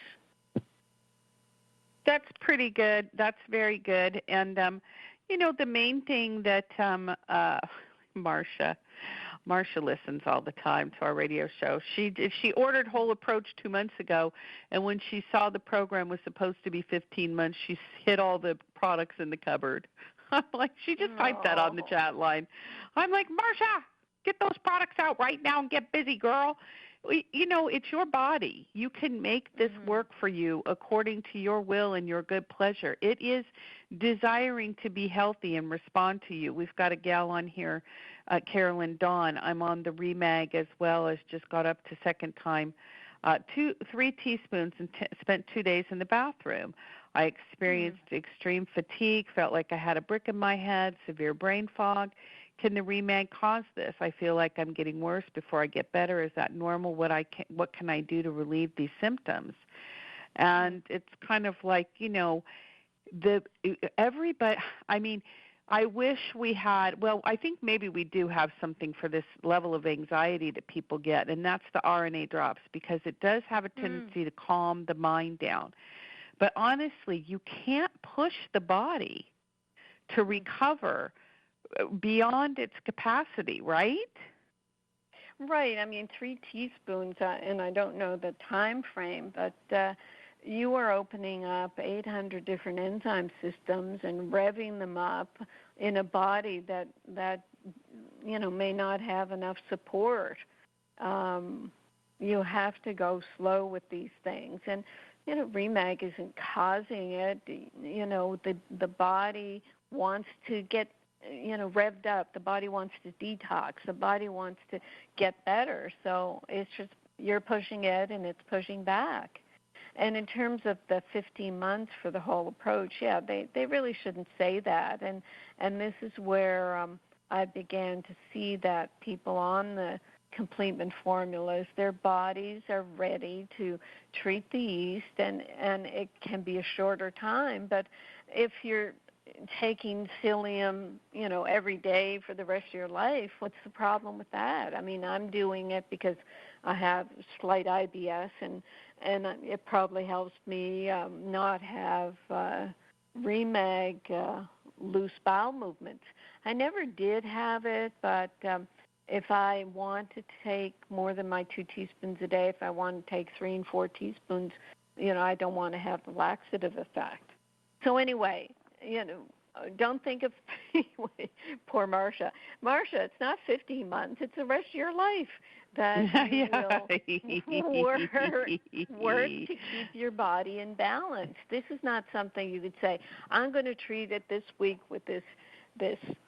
That's pretty good. That's very good. And, the main thing that Marcia listens all the time to our radio show. She ordered Whole Approach 2 months ago, and when she saw the program was supposed to be 15 months, she hid all the products in the cupboard. I'm like, she just typed that on the chat line. I'm like, Marcia, get those products out right now and get busy, girl. It's your body. You can make this work for you according to your will and your good pleasure. It is desiring to be healthy and respond to you. We've got a gal on here, Carolyn Dawn. I'm on the Remag as well, as just got up to second time. 3 teaspoons and spent 2 days in the bathroom. I experienced extreme fatigue, felt like I had a brick in my head, severe brain fog. Can the Remag cause this? I feel like I'm getting worse before I get better. Is that normal? What can I do to relieve these symptoms? And it's kind of like, everybody. I mean, I wish we had. Well, I think maybe we do have something for this level of anxiety that people get, and that's the RNA drops, because it does have a tendency to calm the mind down. But honestly, you can't push the body to recover beyond its capacity, right? Right. I mean, 3 teaspoons, and I don't know the time frame, but you are opening up 800 different enzyme systems and revving them up in a body that may not have enough support. You have to go slow with these things, and Remag isn't causing it. The body wants to get revved up. The body wants to detox. The body wants to get better. So it's just you're pushing it and it's pushing back. And in terms of the 15 months for the Whole Approach, they really shouldn't say that. And this is where I began to see that people on the complement formulas, their bodies are ready to treat the yeast, and it can be a shorter time. But if you're taking psyllium, every day for the rest of your life, what's the problem with that? I mean, I'm doing it because I have slight IBS, and it probably helps me not have Remag loose bowel movements. I never did have it, but if I want to take more than my 2 teaspoons a day, if I want to take 3 and 4 teaspoons, I don't want to have the laxative effect. So anyway, don't think of poor Marcia. Marcia, it's not 15 months; it's the rest of your life that you will work to keep your body in balance. This is not something you could say, I'm going to treat it this week with this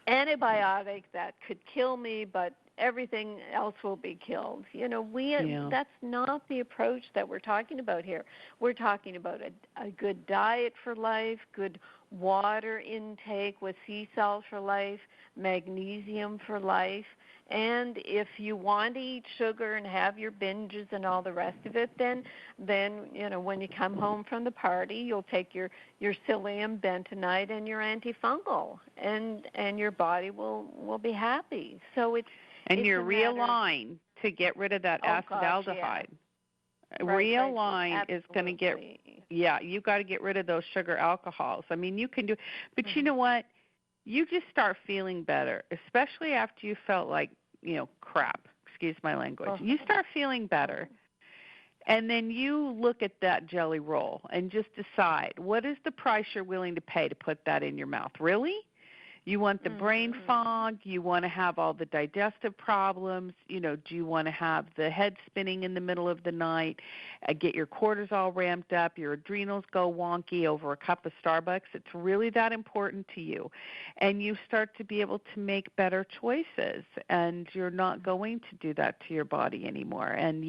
antibiotic that could kill me, but everything else will be killed. That's not the approach that we're talking about here. We're talking about a good diet for life, good water intake with sea salt for life, magnesium for life, And if you want to eat sugar and have your binges and all the rest of it, then when you come home from the party, you'll take your psyllium, bentonite, and your antifungal, and your body will be happy. So it's your Realign to get rid of that acetaldehyde. Realign is going to get, you got to get rid of those sugar alcohols. I mean, you can do, but you know what? You just start feeling better, especially after you felt like, crap, excuse my language. You start feeling better. And then you look at that jelly roll and just decide, what is the price you're willing to pay to put that in your mouth? Really? You want the brain fog? You want to have all the digestive problems? Do you want to have the head spinning in the middle of the night, get your cortisol ramped up, your adrenals go wonky over a cup of Starbucks? It's really that important to you. And you start to be able to make better choices, and you're not going to do that to your body anymore. And,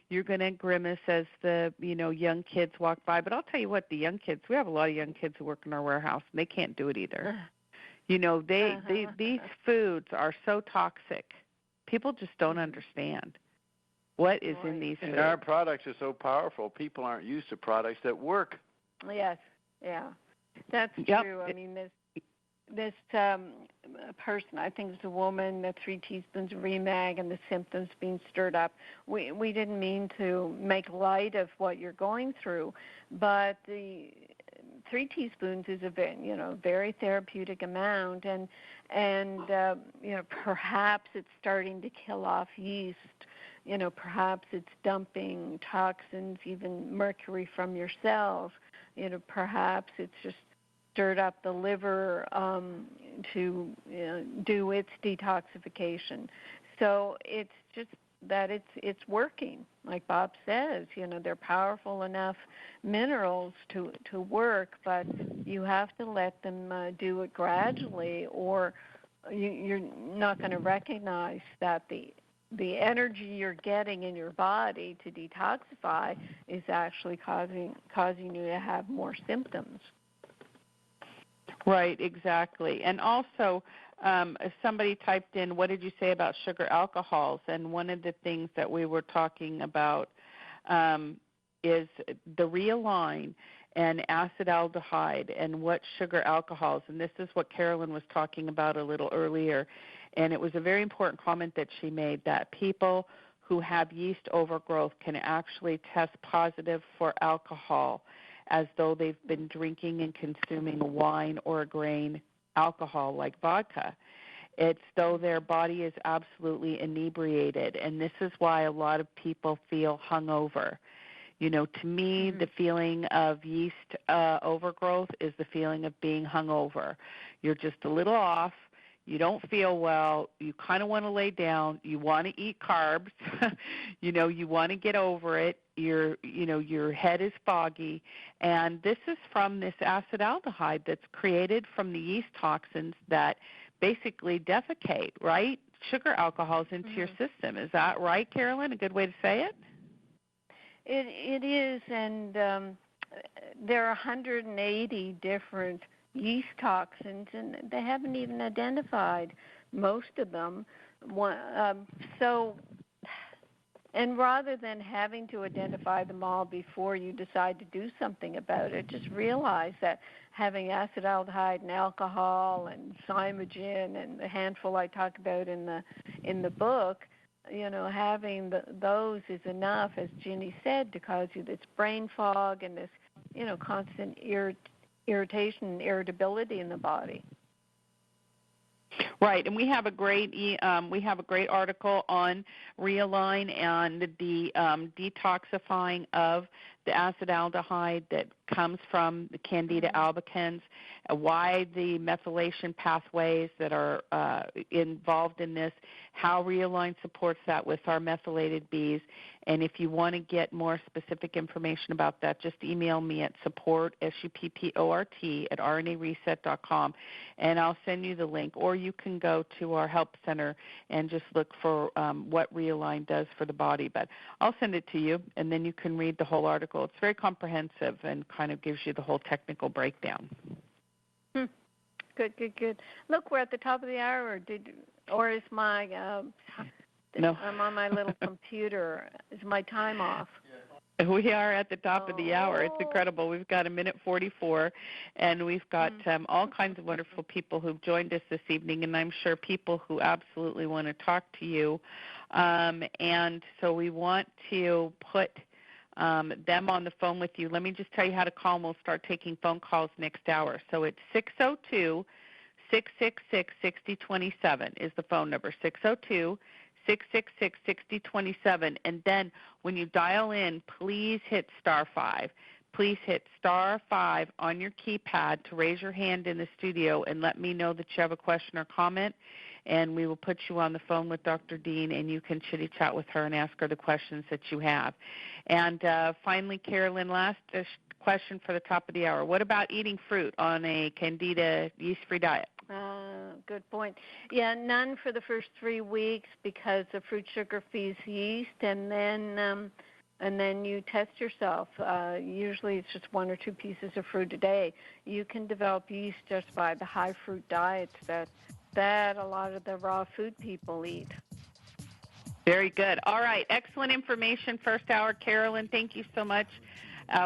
you're going to grimace as the, young kids walk by. But I'll tell you what, the young kids, we have a lot of young kids who work in our warehouse, and they can't do it either. These foods are so toxic. People just don't understand what is in these foods. And our products are so powerful. People aren't used to products that work. Yes, that's true. I mean, this person, I think it's a woman, the 3 teaspoons of Remag and the symptoms being stirred up. We didn't mean to make light of what you're going through, but the 3 teaspoons is a very therapeutic amount, and perhaps it's starting to kill off yeast. Perhaps it's dumping toxins, even mercury from your cells. Perhaps it's just stirred up the liver to do its detoxification. So it's just that it's working. Like Bob says, they're powerful enough minerals to work, but you have to let them do it gradually, or you're not going to recognize that the energy you're getting in your body to detoxify is actually causing you to have more symptoms. Right, exactly. And also, somebody typed in, what did you say about sugar alcohols? And one of the things that we were talking about is the Realign and acetaldehyde and what sugar alcohols. And this is what Carolyn was talking about a little earlier. And it was a very important comment that she made, that people who have yeast overgrowth can actually test positive for alcohol, as though they've been drinking and consuming wine or a grain alcohol like vodka. It's though their body is absolutely inebriated, and this is why a lot of people feel hungover. To me, the feeling of yeast overgrowth is the feeling of being hungover. You're just a little off. You don't feel well. You kind of want to lay down. You want to eat carbs. You want to get over it. Your head is foggy. And this is from this acetaldehyde that's created from the yeast toxins that basically defecate, right? Sugar alcohols into your system. Is that right, Carolyn? A good way to say it? It is, and there are 180 different yeast toxins, and they haven't even identified most of them. And rather than having to identify them all before you decide to do something about it, just realize that having acetaldehyde and alcohol and cymogen and the handful I talk about in the book, having those is enough, as Ginny said, to cause you this brain fog and this, constant irritation and irritability in the body. Right, and we have a great article on Realign and the detoxifying of the acetaldehyde that comes from the Candida albicans, why the methylation pathways that are involved in this, how Realign supports that with our methylated bees. And if you want to get more specific information about that, just email me at support, SUPPORT, at rnareset.com, and I'll send you the link. Or you can go to our help center and just look for what Realign does for the body. But I'll send it to you, and then you can read the whole article. It's very comprehensive and kind of gives you the whole technical breakdown. Good. Look, we're at the top of the hour. Or is my no. I'm on my little computer. Is my time off? We are at the top of the hour. It's incredible. We've got 1:44, and we've got all kinds of wonderful people who've joined us this evening, and I'm sure people who absolutely want to talk to you. And so we want to put them on the phone with you. Let me just tell you how to call, and we'll start taking phone calls next hour. So it's 602-666-6027 is the phone number, 602-666-6027, and then when you dial in, please hit *5. Please hit *5 on your keypad to raise your hand in the studio and let me know that you have a question or comment, and we will put you on the phone with Dr. Dean, and you can chitty-chat with her and ask her the questions that you have. And finally, Carolyn, last question for the top of the hour. What about eating fruit on a Candida yeast-free diet? Good point. Yeah, none for the first 3 weeks because the fruit sugar feeds yeast, and then you test yourself. Usually it's just 1 or 2 pieces of fruit a day. You can develop yeast just by the high fruit diets that a lot of the raw food people eat. Very good. All right, excellent information first hour. Carolyn, thank you so much.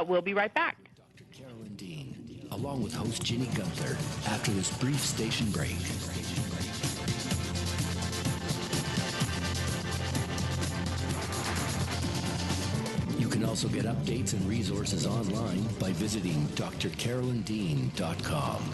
We'll be right back. Dr. Carolyn Dean, along with host Ginny Gunther, after this brief station break. You can also get updates and resources online by visiting drcarolyndean.com.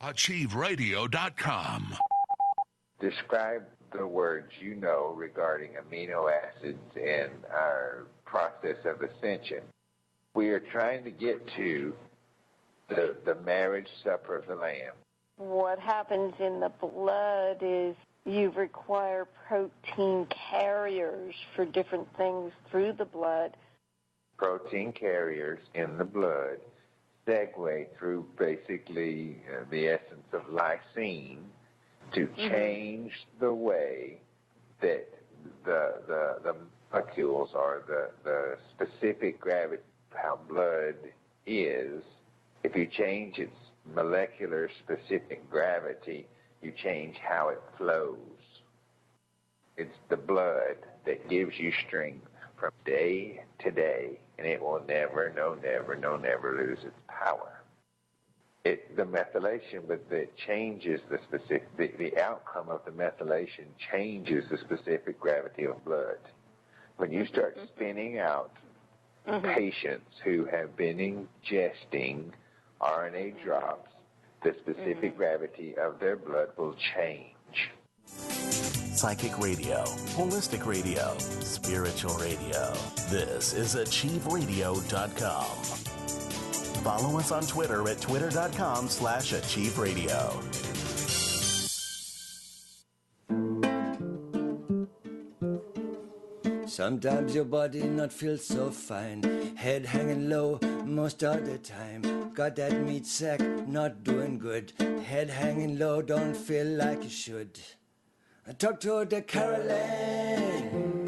AchieveRadio.com. Describe the words you know regarding amino acids and our process of ascension. We are trying to get to the marriage supper of the Lamb. What happens in the blood is you require protein carriers for different things through the blood. Protein carriers in the blood segue through basically the essence of lysine to change the way that the molecules or the specific gravity, how blood is. If you change its molecular specific gravity, you change how it flows. It's the blood that gives you strength from day to day, and it will never lose its power. The methylation, but it changes the specific, the outcome of the methylation changes the specific gravity of blood. When you start spinning out patients who have been ingesting RNA drops, the specific gravity of their blood will change. Psychic radio, holistic radio, spiritual radio. This is AchieveRadio.com. Follow us on Twitter at twitter.com/AchieveRadio. Sometimes your body not feel so fine, head hanging low most of the time. Got that meat sack not doing good, head hanging low, don't feel like you should. I talk to the Carolyn.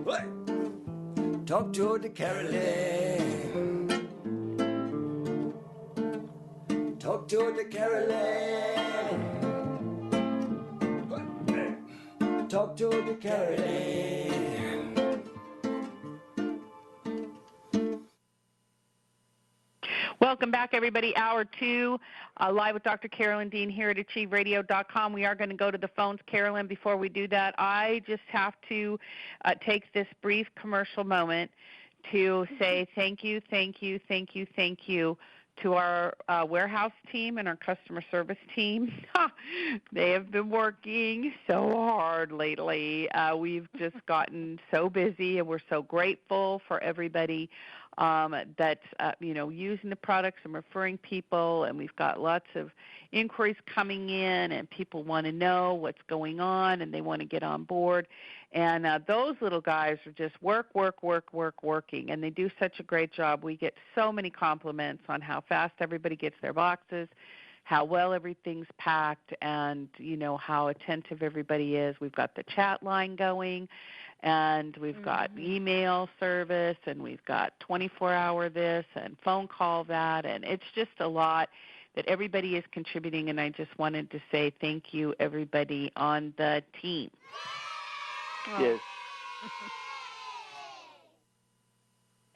What? Talk to the Carolyn. Talk to the Carolyn. What? Talk to the Carolyn. Welcome back, everybody. Hour 2, live with Dr. Carolyn Dean here at AchieveRadio.com. We are going to go to the phones. Carolyn, before we do that, I just have to take this brief commercial moment to say thank you to our warehouse team and our customer service team. They have been working so hard lately. We've just gotten so busy, and we're so grateful for everybody that's using the products and referring people, and we've got lots of inquiries coming in, and people want to know what's going on, and they want to get on board. And those little guys are just working, and they do such a great job. We get so many compliments on how fast everybody gets their boxes, how well everything's packed and, how attentive everybody is. We've got the chat line going, and we've got email service, and we've got 24-hour this and phone call that, and it's just a lot that everybody is contributing, and I just wanted to say thank you, everybody on the team. Yes.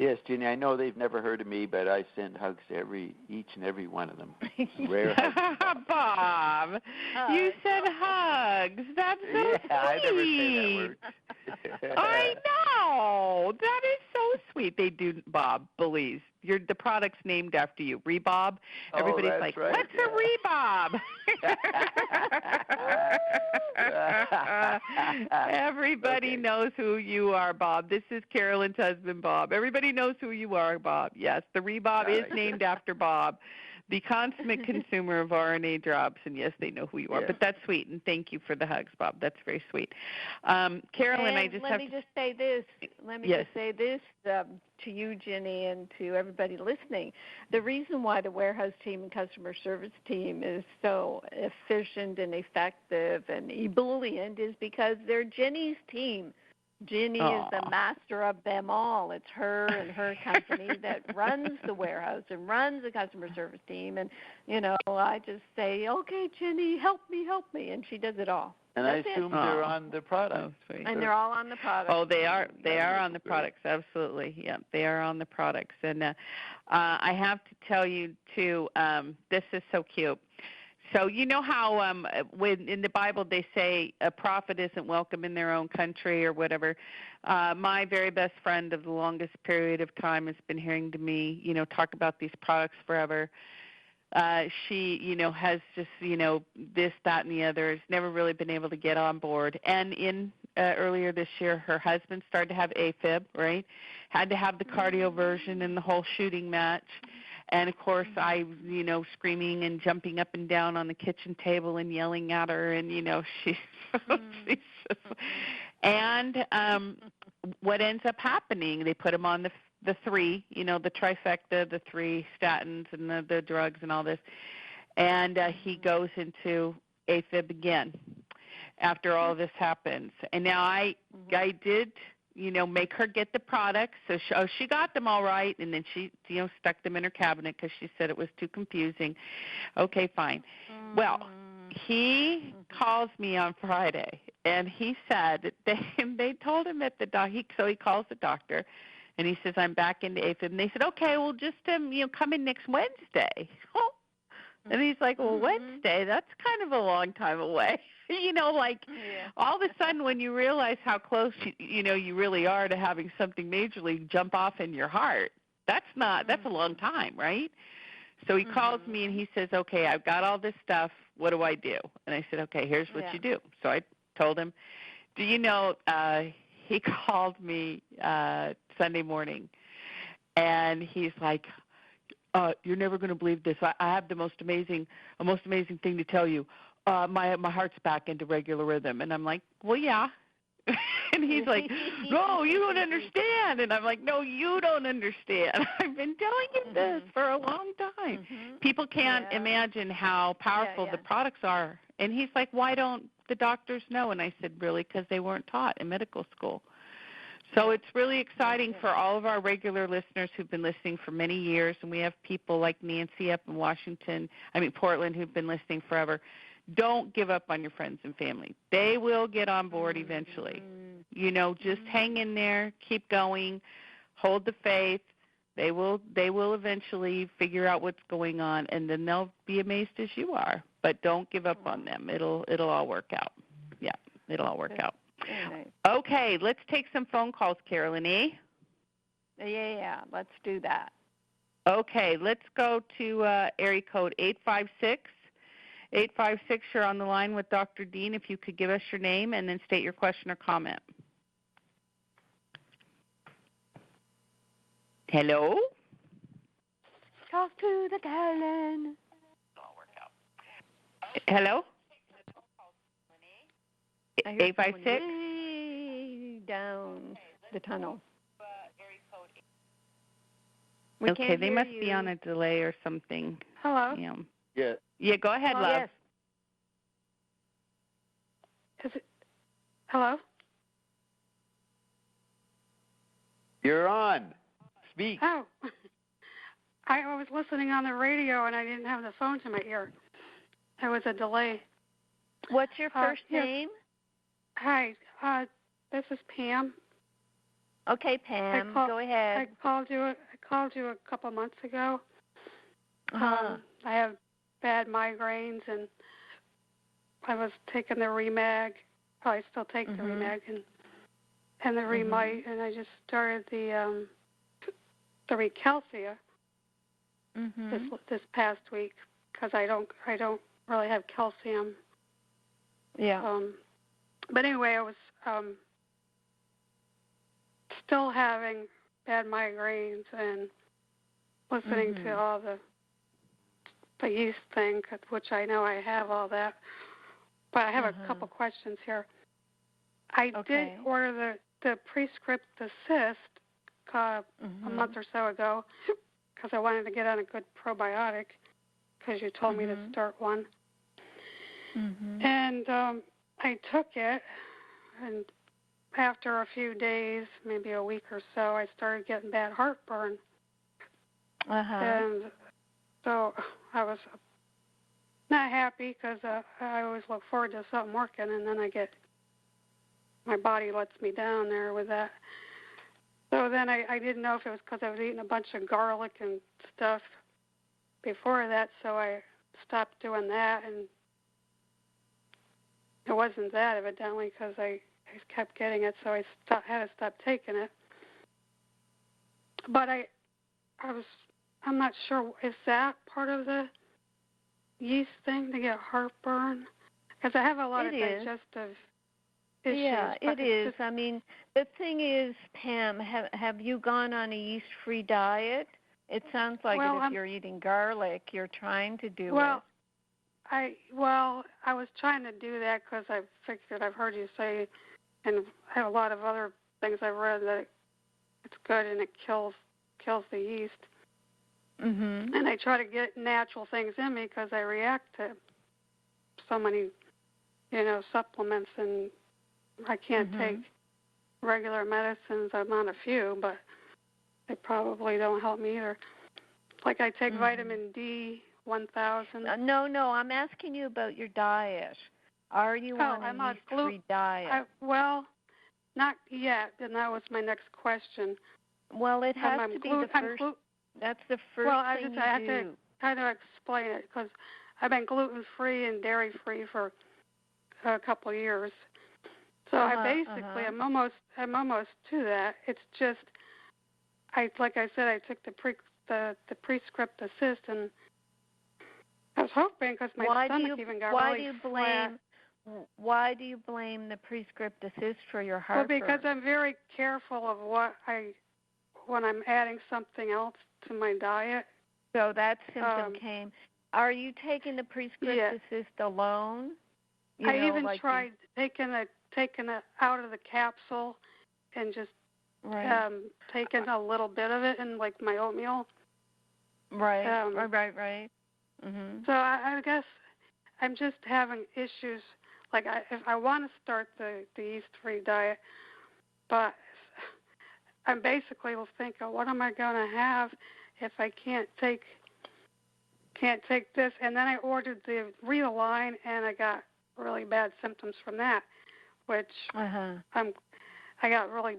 Yes, Ginny, I know they've never heard of me, but I send hugs to each and every one of them. Rare hugs. Bob, you said hugs. That's so sweet. Yeah, I never say that word. I know. That is so sweet. They do, Bob, Belize. The product's named after you. Rebob. Everybody's like, right, what's a rebob? Everybody knows who you are, Bob. This is Carolyn's husband, Bob. Everybody knows who you are, Bob. Yes, the rebob is named after Bob, the consummate consumer of RNA drops, and yes, they know who you are. Yes. But that's sweet, and thank you for the hugs, Bob. That's very sweet. Carolyn, let me just say this to you, Ginny, and to everybody listening. The reason why the warehouse team and customer service team is so efficient and effective and ebullient is because they're Ginny's team. Ginny is the master of them all. It's her and her company that runs the warehouse and runs the customer service team. And, I just say, okay, Ginny, help me. And she does it all. And I assume they're on the products. And they're all on the products. Oh, they are. They are on the products, absolutely. Yeah, they are on the products. And I have to tell you, too, this is so cute. So you know how when in the Bible they say a prophet isn't welcome in their own country or whatever. My very best friend of the longest period of time has been hearing to me, talk about these products forever. She, has just, this, that, and the other. Has never really been able to get on board. And earlier this year, her husband started to have AFib, right? Had to have the cardioversion and the whole shooting match. And, of course, I, screaming and jumping up and down on the kitchen table and yelling at her. And, she's just, and what ends up happening, they put him on the three, the trifecta, the three statins and the drugs and all this. And he goes into AFib again after all this happens. And now I did, make her get the products. So she got them all right, and then she, stuck them in her cabinet because she said it was too confusing. Okay, fine. Well, he calls me on Friday, and he said that they told him at the so he calls the doctor, and he says, I'm back into AFib. And they said, okay, well, just, come in next Wednesday. And he's like, well, Wednesday, that's kind of a long time away. All of a sudden when you realize how close, you really are to having something majorly jump off in your heart, that's a long time, right? So he calls me and he says, okay, I've got all this stuff. What do I do? And I said, okay, here's what you do. So I told him, do you know, he called me Sunday morning, and he's like, you're never going to believe this. I have the most amazing thing to tell you. My heart's back into regular rhythm. And I'm like, well, yeah. And he's like, no, you don't understand. And I'm like, no, you don't understand. I've been telling you this for a long time. People can't imagine how powerful the products are. And he's like, why don't the doctors know? And I said, really, because they weren't taught in medical school. So it's really exciting for all of our regular listeners who've been listening for many years, and we have people like Nancy up in Portland, who've been listening forever. Don't give up on your friends and family. They will get on board eventually. Just hang in there, keep going, hold the faith. They will eventually figure out what's going on, and then they'll be amazed as you are. But don't give up on them. It'll all work out. Yeah, it'll all work out. Okay, let's take some phone calls, Carolyn, eh? Yeah, let's do that. Okay, let's go to area code 856. 856, you're on the line with Dr. Dean. If you could give us your name and then state your question or comment. Hello? Talk to the Carolyn. Hello? 856? Down the tunnel. Okay, they must be on a delay or something. Hello? Yeah. Yeah. Yeah, go ahead, love. Yes. Is it? Hello? You're on. Speak. Oh. I was listening on the radio and I didn't have the phone to my ear. There was a delay. What's your first yes. name? Hi. This is Pam. Okay, Pam. Go ahead. I called you a couple months ago. Uh-huh. I have bad migraines, and I was taking the Remag. I still take the Remag and the Remite, and I just started the Recalcia this past week because I don't really have calcium. Yeah. But anyway, I was still having bad migraines and listening to all the yeast thing, which I know I have all that. But I have a couple questions here. I did order the Prescript Assist a month or so ago because I wanted to get on a good probiotic because you told me to start one. And I took it, and after a few days, maybe a week or so, I started getting bad heartburn. And so I was not happy because I always look forward to something working, and then my body lets me down there with that. So then I didn't know if it was because I was eating a bunch of garlic and stuff before that, so I stopped doing that, and it wasn't that evidently because I kept getting it, so I had to stop taking it. But I'm not sure, is that part of the yeast thing to get heartburn? Because I have a lot of digestive issues. Yeah, it is. I mean, the thing is, Pam, have you gone on a yeast-free diet? It sounds like if you're eating garlic, you're trying to do it. I was trying to do that because I figured I've heard you say, and I have a lot of other things I've read that it's good and it kills the yeast. And I try to get natural things in me because I react to so many, supplements, and I can't take regular medicines. I'm on a few, but they probably don't help me either. Like I take vitamin D 1000. No, I'm asking you about your diet. Are you on a yeast-free diet? Not yet, and that was my next question. Well, it has to be the first. That's the first thing you do. I have to kind of explain it because I've been gluten-free and dairy-free for a couple of years. So I'm almost to that. It's just, like I said, I took the Prescript Assist, and I was hoping because my stomach even got really flat. Why do you blame the Prescript Assist for your heartburn? Well, because I'm very careful of when I'm adding something else to my diet. So that symptom came. Are you taking the Prescript Assist alone? I even tried taking it out of the capsule and just taking a little bit of it in like my oatmeal. Right. Right. So I guess I'm just having issues. Like if I want to start the yeast-free diet, but I'm basically thinking, what am I going to have if I can't take this? And then I ordered the Realign, and I got really bad symptoms from that, which I got really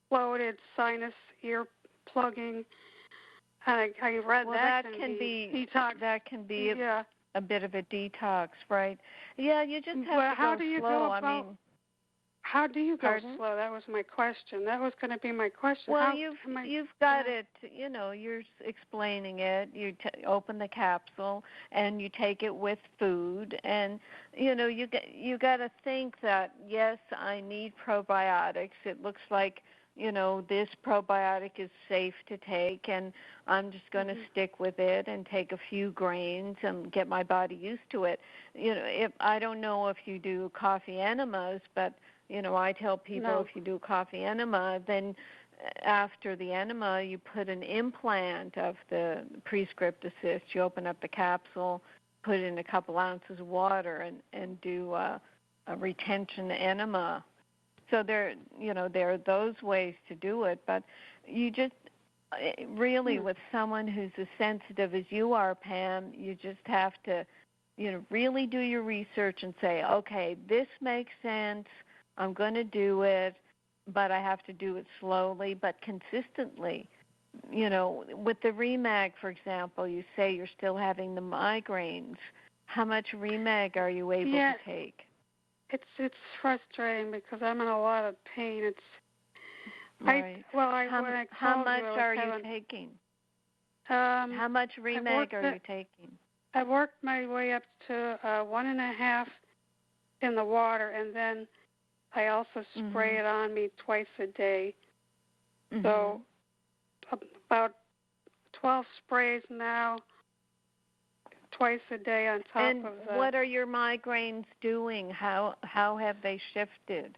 bloated, sinus, ear plugging, and I read that can be detox. That can be a bit of a detox, right? Yeah, you just have to go slow. How do you go slow? That was my question. That was going to be my question. Well, you've got it. You're explaining it. You open the capsule and you take it with food, and you got to think that yes, I need probiotics. It looks like this probiotic is safe to take, and I'm just going to stick with it and take a few grains and get my body used to it. I don't know if you do coffee enemas, but I tell people if you do coffee enema, then after the enema, you put an implant of the Prescript Assist. You open up the capsule, put in a couple ounces of water and do a retention enema. So there are those ways to do it, but you just really, with someone who's as sensitive as you are, Pam, you just have to, really do your research and say, okay, this makes sense. I'm going to do it, but I have to do it slowly but consistently. With the Remag, for example, you say you're still having the migraines. How much Remag are you able to take? It's frustrating because I'm in a lot of pain. It's right. How much are you taking? How much Remag are you taking? I worked my way up to 1.5 in the water, and then I also spray it on me twice a day. So about 12 sprays now, twice a day on top of that. And what are your migraines doing? How have they shifted?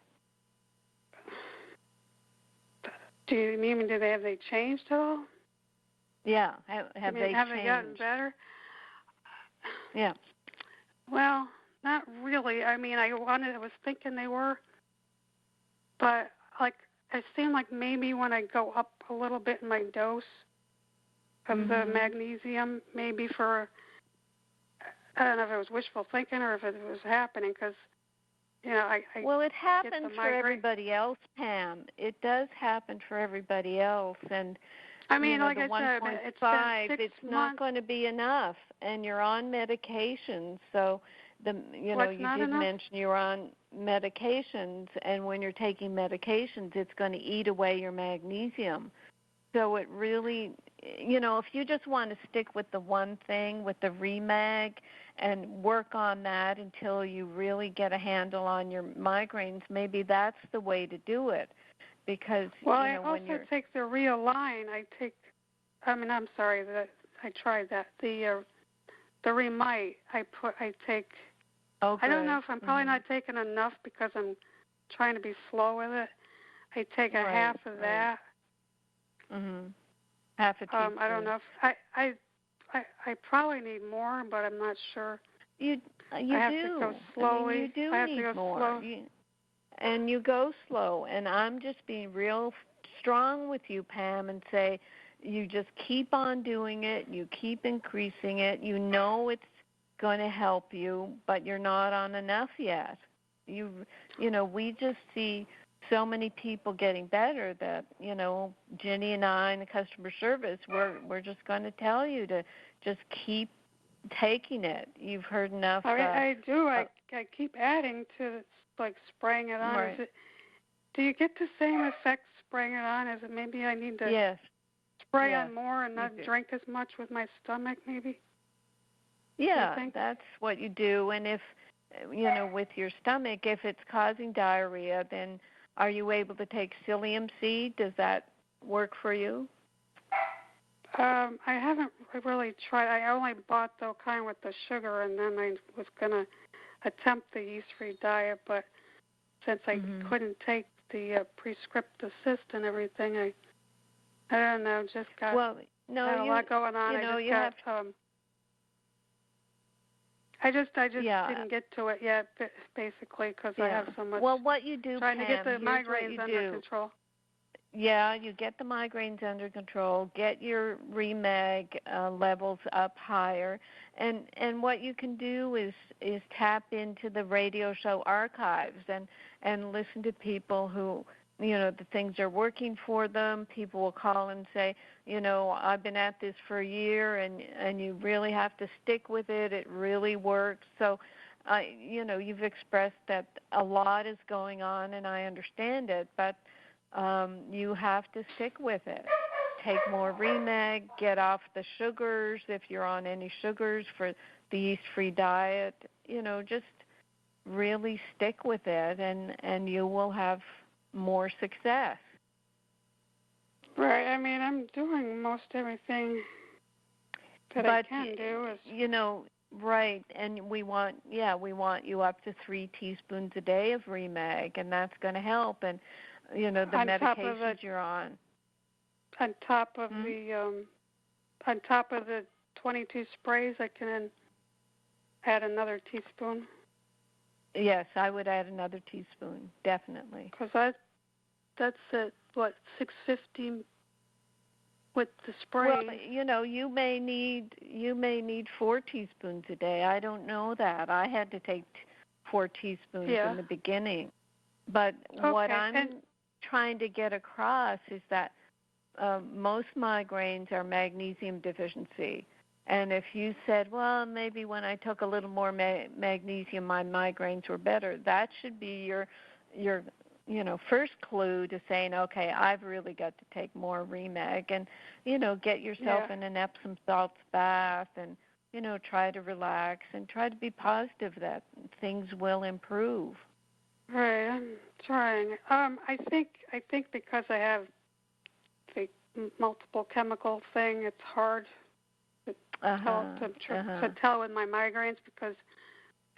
Do you mean have they changed at all? Yeah, have they changed? Have they gotten better? Yeah. Well, not really. I mean, I was thinking they were, but it seemed like maybe when I go up a little bit in my dose of the magnesium, maybe for, I don't know if it was wishful thinking or if it was happening, because, well, it happens for everybody else, Pam. It does happen for everybody else, and I mean, like the I 1.5, said, it's not going to be enough, and you're on medications, so you did mention you're on medications, and when you're taking medications, it's going to eat away your magnesium. So it really, if you just want to stick with the one thing, with the Remag, and work on that until you really get a handle on your migraines, maybe that's the way to do it. Because, I also take the Realign. I tried that. The Remite, I take. Oh, I don't know if I'm probably not taking enough because I'm trying to be slow with it. I take a half of that. Half a teaspoon. I don't know if I probably need more, but I'm not sure. You I have do. to go slowly. You do I have need to go more. slow. And you go slow. And I'm just being real strong with you, Pam, and say you just keep on doing it. You keep increasing it. You know it's going to help you, but you're not on enough yet. We just see so many people getting better that, Ginny and I in the customer service, we're just going to tell you to just keep taking it. You've heard enough. I do. I keep adding to spraying it on. Right. Do you get the same effect spraying it on? Is it maybe I need to spray on more and not drink as much with my stomach maybe? Yeah, that's what you do. And if, with your stomach, if it's causing diarrhea, then are you able to take psyllium seed? Does that work for you? I haven't really tried. I only bought the kind with the sugar, and then I was going to attempt the yeast-free diet, but since I couldn't take the prescript assist and everything, I don't know, just got a lot going on. I just didn't get to it yet, basically, because I have so much. Well, what you do, trying Pam, to get the migraines under control. Yeah, you get the migraines under control, get your Remag levels up higher, and what you can do is tap into the radio show archives and listen to people who, the things are working for them. People will call and say, I've been at this for a year, and you really have to stick with it. It really works. So, you've expressed that a lot is going on, and I understand it, but you have to stick with it. Take more Remag, get off the sugars if you're on any sugars for the yeast-free diet. Just really stick with it, and you will have more success. Right. I mean, I'm doing most everything that I can do. Right, and we want you up to 3 teaspoons a day of Remag, and that's going to help. And the medications you're on. On top of the 22 sprays, I can add another teaspoon? Yes, I would add another teaspoon, definitely. Because that's at, 650 with the spray. Well, you may need 4 teaspoons a day. I don't know that. I had to take 4 teaspoons in the beginning. But what I'm trying to get across is that most migraines are magnesium deficiency. And if you said, well, maybe when I took a little more magnesium, my migraines were better, that should be your first clue to saying, okay, I've really got to take more Remag and, get yourself in an Epsom salts bath and, try to relax and try to be positive that things will improve. Right, I'm trying. I think because I have the multiple chemical thing, it's hard to tell with my migraines because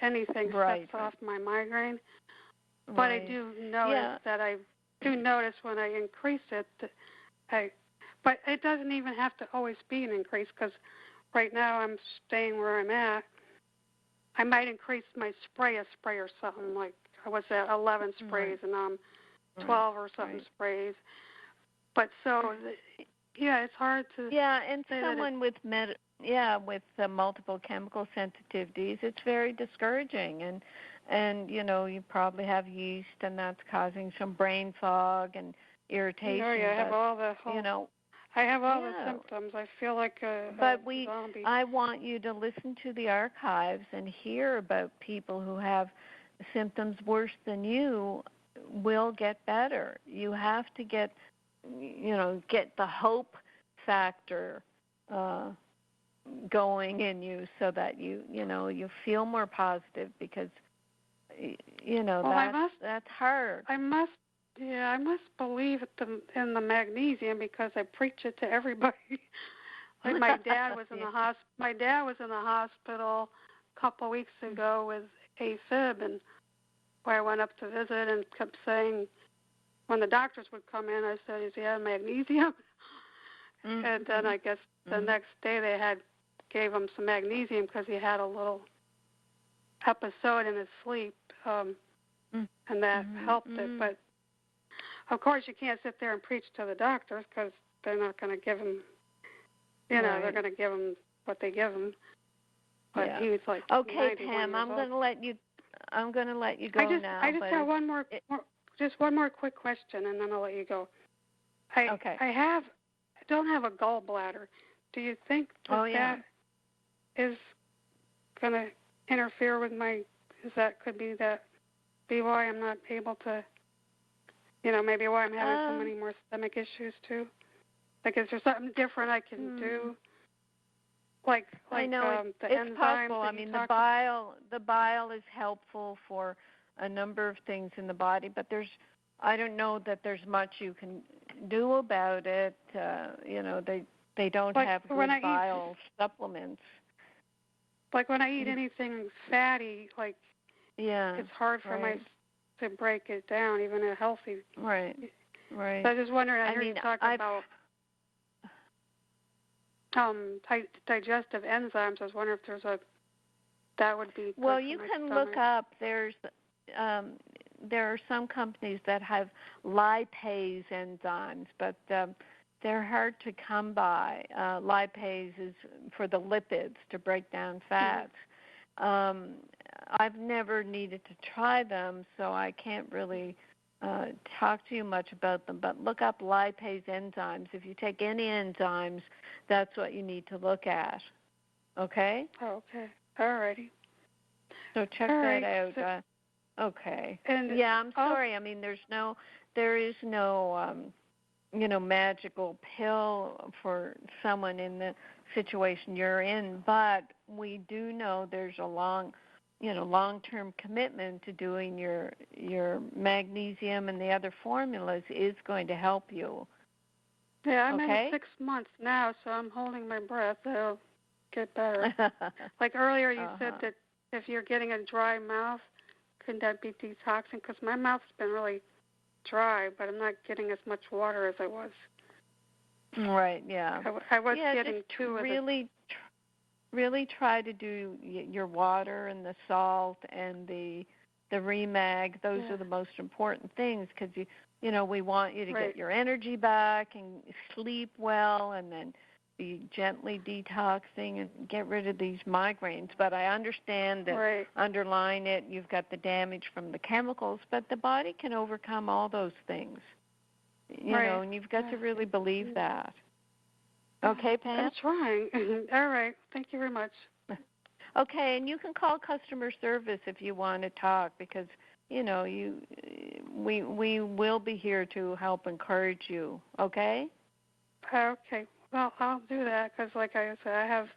anything sets off my migraine. But I do notice that I do notice when I increase it, but it doesn't even have to always be an increase because right now I'm staying where I'm at. I might increase my spray or something, like I was at 11 sprays and now I'm 12 or something sprays. But it's hard to. Yeah, and someone with multiple chemical sensitivities, it's very discouraging, and you probably have yeast, and that's causing some brain fog and irritation. I have all the I have all the symptoms. I feel like a zombie. I want you to listen to the archives and hear about people who have symptoms worse than you will get better. You have to get the hope factor going in you so that you feel more positive because that's hard. I must believe in the magnesium because I preach it to everybody. Like my dad was in the My dad was in the hospital a couple of weeks ago with AFib, and I went up to visit and kept saying, when the doctors would come in, I said, "Is he on magnesium?" And then I guess the next day they gave him some magnesium because he had a little episode in his sleep, and that helped it. But of course, you can't sit there and preach to the doctors because they're not going to give him. They're going to give him what they give him. But he was like, okay, Pam, I'm going to let you go now. I just have one more quick question, and then I'll let you go. I don't have a gallbladder. Do you think that is going to interfere with could be why I'm not able to, maybe why I'm having so many more stomach issues too? Like, is there something different I can do? I know it's possible. I mean, the bile is helpful for a number of things in the body, but I don't know that there's much you can do about it. They don't have good bile supplements. Like when I eat anything fatty, it's hard for to break it down, even a healthy. Right. So I was just wondering. I heard you talk about digestive enzymes. I was wondering if that would be. Well, you can look up. There are some companies that have lipase enzymes, but they're hard to come by. Lipase is for the lipids to break down fats. I've never needed to try them, so I can't really talk to you much about them. But look up lipase enzymes. If you take any enzymes, that's what you need to look at. Okay? Oh, okay. All righty. So check that out. Okay. And I'm sorry. I mean, there is no magical pill for someone in the situation you're in, but we do know there's a long-term commitment to doing your magnesium and the other formulas is going to help you. Yeah, I'm in 6 months now, so I'm holding my breath. It'll get better. Like earlier you said that if you're getting a dry mouth, couldn't that be detoxing? Because my mouth's been really dry, but I'm not getting as much water as I was. Right, yeah. I was getting two of really really try to do your water and the salt and the Remag. Those are the most important things because we want you to get your energy back and sleep well, and then be gently detoxing and get rid of these migraines. But I understand that underlying it, you've got the damage from the chemicals, but the body can overcome all those things. You know, and you've got to really believe that. Okay, Pam? I'm trying. All right. Thank you very much. Okay, and you can call customer service if you want to talk because, we will be here to help encourage you, okay? Okay. Well, I'll do that because, like I said,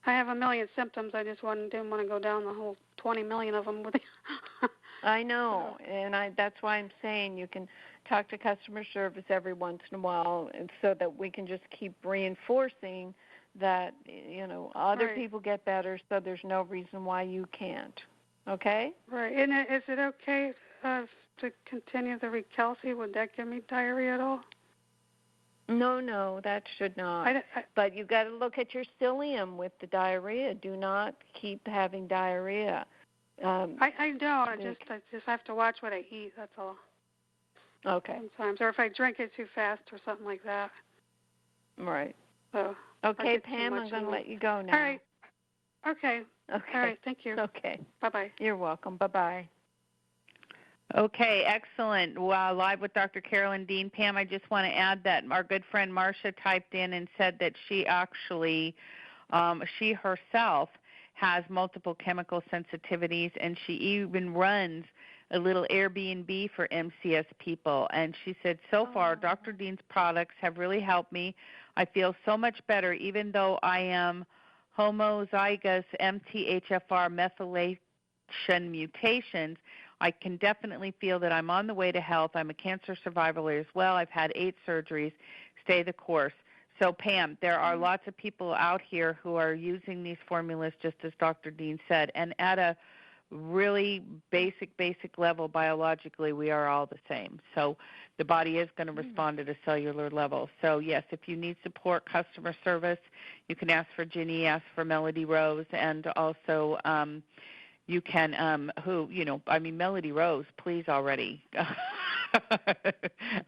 I have a million symptoms. I just didn't want to go down the whole 20 million of them with you. I know, and that's why I'm saying you can talk to customer service every once in a while, and so that we can just keep reinforcing that other people get better, so there's no reason why you can't. Okay? Right. And is it okay to continue the Recalci? Would that give me diarrhea at all? No, that should not. But you've got to look at your psyllium with the diarrhea. Do not keep having diarrhea. I don't. I just have to watch what I eat. That's all. Okay. Sometimes, or if I drink it too fast or something like that. Right. So. Okay, Pam, I'm going to let you go now. All right. Okay. All right. Thank you. Okay. Bye-bye. You're welcome. Bye-bye. Okay, excellent. Wow, live with Dr. Carolyn Dean. Pam, I just want to add that our good friend Marcia typed in and said that she actually, she herself has multiple chemical sensitivities, and she even runs a little Airbnb for MCS people. And she said, so far, Dr. Dean's products have really helped me. I feel so much better, even though I am homozygous MTHFR methylation mutations. I can definitely feel that I'm on the way to health. I'm a cancer survivor as well. I've had 8 surgeries. Stay the course. So, Pam, there are lots of people out here who are using these formulas, just as Dr. Dean said, and at a really basic level biologically, we are all the same. So the body is going to respond at a cellular level. So, yes, if you need support, customer service, you can ask for Ginny, ask for Melody Rose, and also you can, Melody Rose, please already.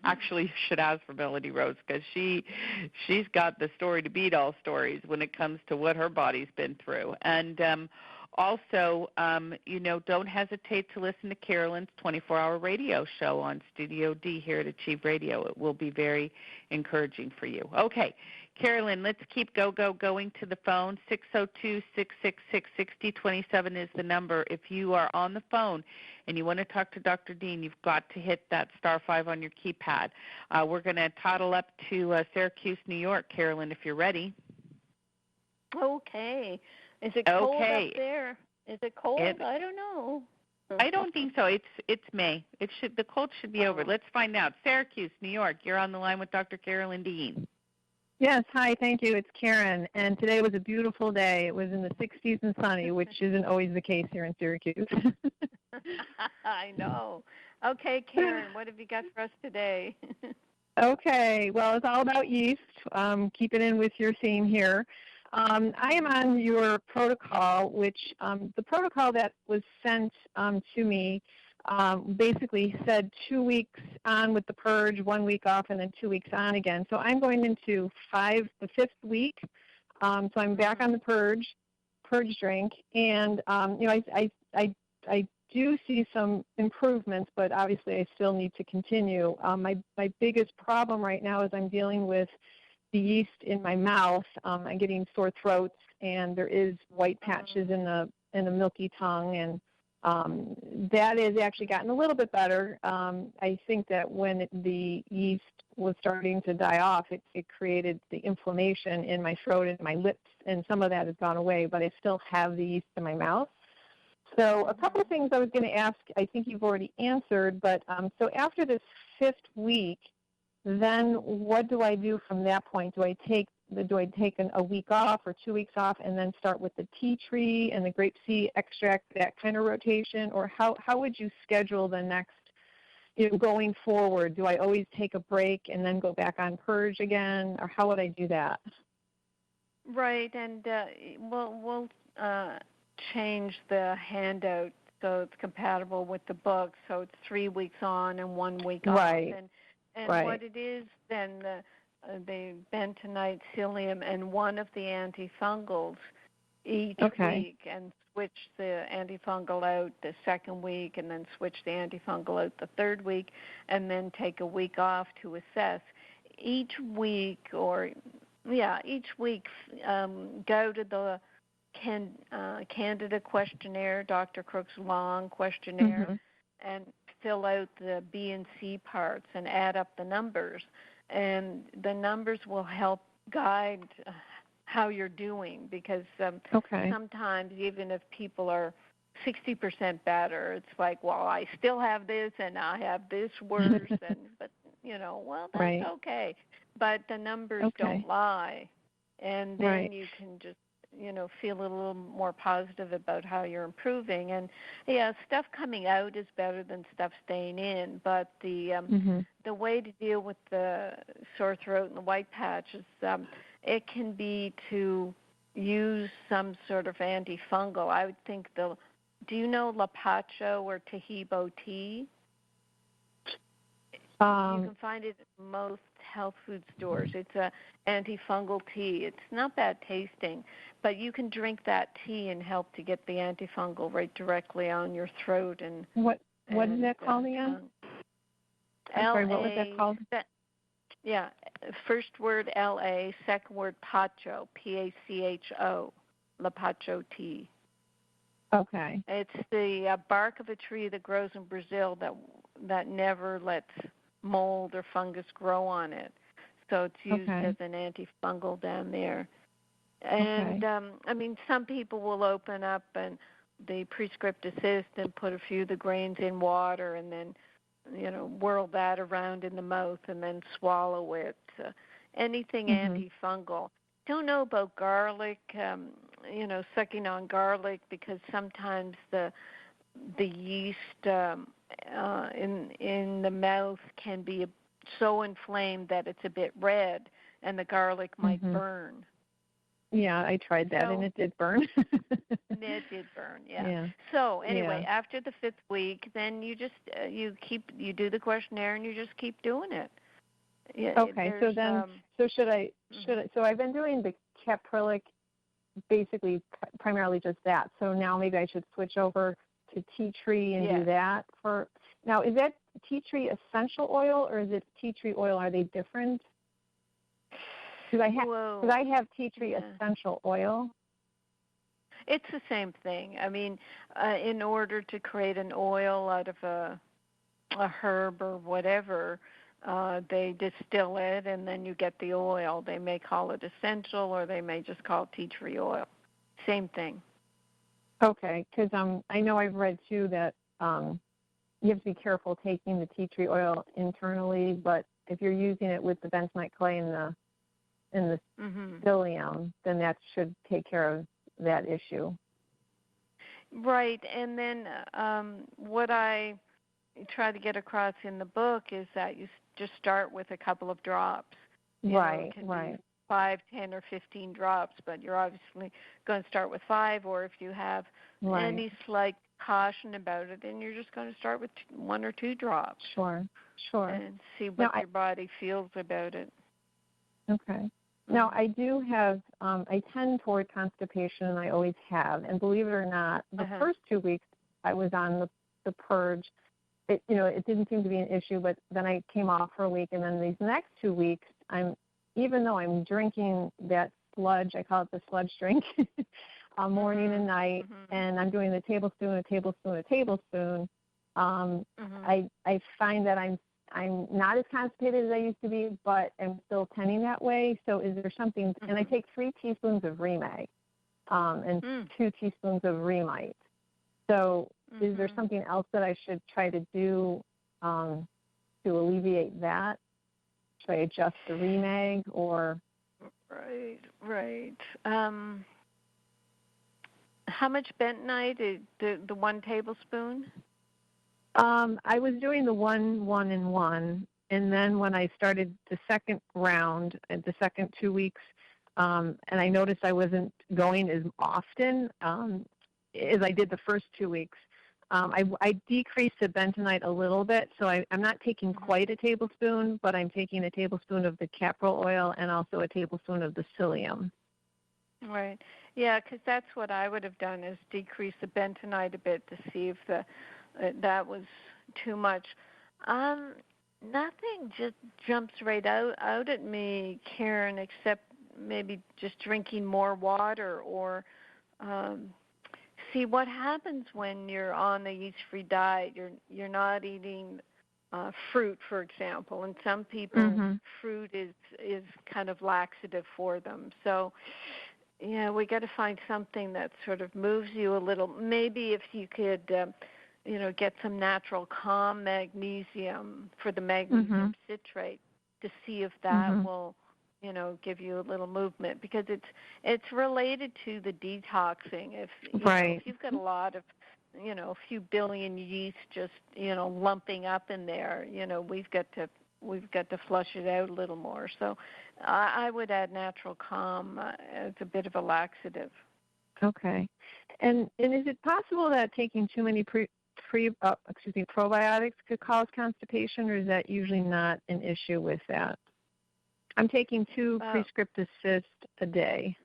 Actually, you should ask for Melody Rose because she's got the story to beat all stories when it comes to what her body's been through. And also, don't hesitate to listen to Carolyn's 24-hour radio show on Studio D here at Achieve Radio. It will be very encouraging for you. Okay, Carolyn, let's keep going to the phone. 602-666-6027 is the number. If you are on the phone and you want to talk to Dr. Dean, you've got to hit that *5 on your keypad. We're going to toddle up to Syracuse, New York, Carolyn, if you're ready. Okay. Is it cold up there? Is it cold? I don't know. I don't think so. It's May. The cold should be over. Let's find out. Syracuse, New York. You're on the line with Dr. Carolyn Dean. Yes, hi, thank you. It's Karen, and today was a beautiful day. It was in the 60s and sunny, which isn't always the case here in Syracuse. I know. Okay, Karen, what have you got for us today? Okay, well, it's all about yeast. Keep it in with your theme here. I am on your protocol, which the protocol that was sent to me basically said 2 weeks on with the purge, 1 week off, and then 2 weeks on again. So I'm going into the 5th week. So I'm back on the purge drink, and I do see some improvements, but obviously I still need to continue. My biggest problem right now is I'm dealing with the yeast in my mouth. I'm getting sore throats, and there is white patches in the milky tongue, and that has actually gotten a little bit better. I think that when the yeast was starting to die off, it created the inflammation in my throat and my lips, and some of that has gone away, but I still have the yeast in my mouth. So a couple of things I was going to ask, I think you've already answered, but so after this 5th week, then what do I do from that point? Do I take a week off or 2 weeks off and then start with the tea tree and the grape seed extract, that kind of rotation? Or how would you schedule the next, going forward? Do I always take a break and then go back on purge again? Or how would I do that? Right, and we'll change the handout so it's compatible with the book. So it's 3 weeks on and 1 week off. And what it is then, the bentonite, psyllium, and one of the antifungals each week, and switch the antifungal out the second week, and then switch the antifungal out the third week, and then take a week off to assess. Each week, go to the Candida questionnaire, Dr. Crook's long questionnaire, and fill out the B and C parts and add up the numbers. And the numbers will help guide how you're doing, because sometimes even if people are 60% better, it's like, well, I still have this and I have this worse, but that's okay. But the numbers don't lie, and then you can just feel a little more positive about how you're improving. And stuff coming out is better than stuff staying in, but the way to deal with the sore throat and the white patch is it can be to use some sort of antifungal. I would think do you know Lapacho or Tahibo tea? You can find it at most health food stores. It's a antifungal tea. It's not bad tasting, but you can drink that tea and help to get the antifungal right directly on your throat. And what is that called again? Sorry, what was that called? First word LA, second word Pacho, Pacho, Lapacho tea. Okay. It's the bark of a tree that grows in Brazil that never lets mold or fungus grow on it. So it's used as an antifungal down there. And, some people will open up and the Prescript Assist and put a few of the grains in water and then, whirl that around in the mouth and then swallow it. Anything antifungal. Don't know about garlic, sucking on garlic, because sometimes the yeast in the mouth can be so inflamed that it's a bit red, and the garlic might burn. Yeah, I tried that, and it did burn. It did burn, yeah. So anyway, after the 5th week, then you just you do the questionnaire and you just keep doing it. Yeah, okay, so then should I so I've been doing the caprylic, basically primarily just that. So now maybe I should switch over to tea tree and do that for. Now, is that tea tree essential oil or is it tea tree oil? Are they different? Because I have tea tree essential oil. It's the same thing. I mean, in order to create an oil out of a herb or whatever, they distill it and then you get the oil. They may call it essential or they may just call it tea tree oil. Same thing. Okay, because I know I've read too that you have to be careful taking the tea tree oil internally, but if you're using it with the bentonite clay and the psyllium, then that should take care of that issue. Right, and then what I try to get across in the book is that you just start with a couple of drops. Right. 5, 10, or 15 drops, but you're obviously going to start with 5, or if you have any slight caution about it, then you're just going to start with 1 or 2 drops. Sure. And see what your body feels about it. Okay. Now, I do have, I tend toward constipation, and I always have. And believe it or not, the first 2 weeks I was on the Purge, it didn't seem to be an issue, but then I came off for a week, and then these next 2 weeks, even though I'm drinking that sludge, I call it the sludge drink, morning and night, and I'm doing the tablespoon, I find that I'm not as constipated as I used to be, but I'm still tending that way. So is there something, and I take 3 teaspoons of Remag and 2 teaspoons of Remite. So is there something else that I should try to do to alleviate that? Should I adjust the Remag or? Right. How much bentonite? The 1 tablespoon? I was doing the 1, 1, and 1, and then when I started the second round, the second 2 weeks, and I noticed I wasn't going as often as I did the first 2 weeks. I decreased the bentonite a little bit, so I'm not taking quite a tablespoon, but I'm taking a tablespoon of the caprol oil and also a tablespoon of the psyllium. Right. Yeah, because that's what I would have done, is decrease the bentonite a bit to see if that was too much. Nothing just jumps right out at me, Karen, except maybe just drinking more water or see what happens when you're on the yeast-free diet. You're not eating fruit, for example, and some people fruit is kind of laxative for them. So, yeah, we got to find something that sort of moves you a little. Maybe if you could, get some natural calm magnesium for the magnesium citrate to see if that will, give you a little movement, because it's related to the detoxing. If you've got a lot of, a few billion yeast just, lumping up in there, we've got to flush it out a little more. So I would add natural calm as a bit of a laxative. Okay. And is it possible that taking too many probiotics could cause constipation, or is that usually not an issue with that? I'm taking 2 prescriptive cysts a day.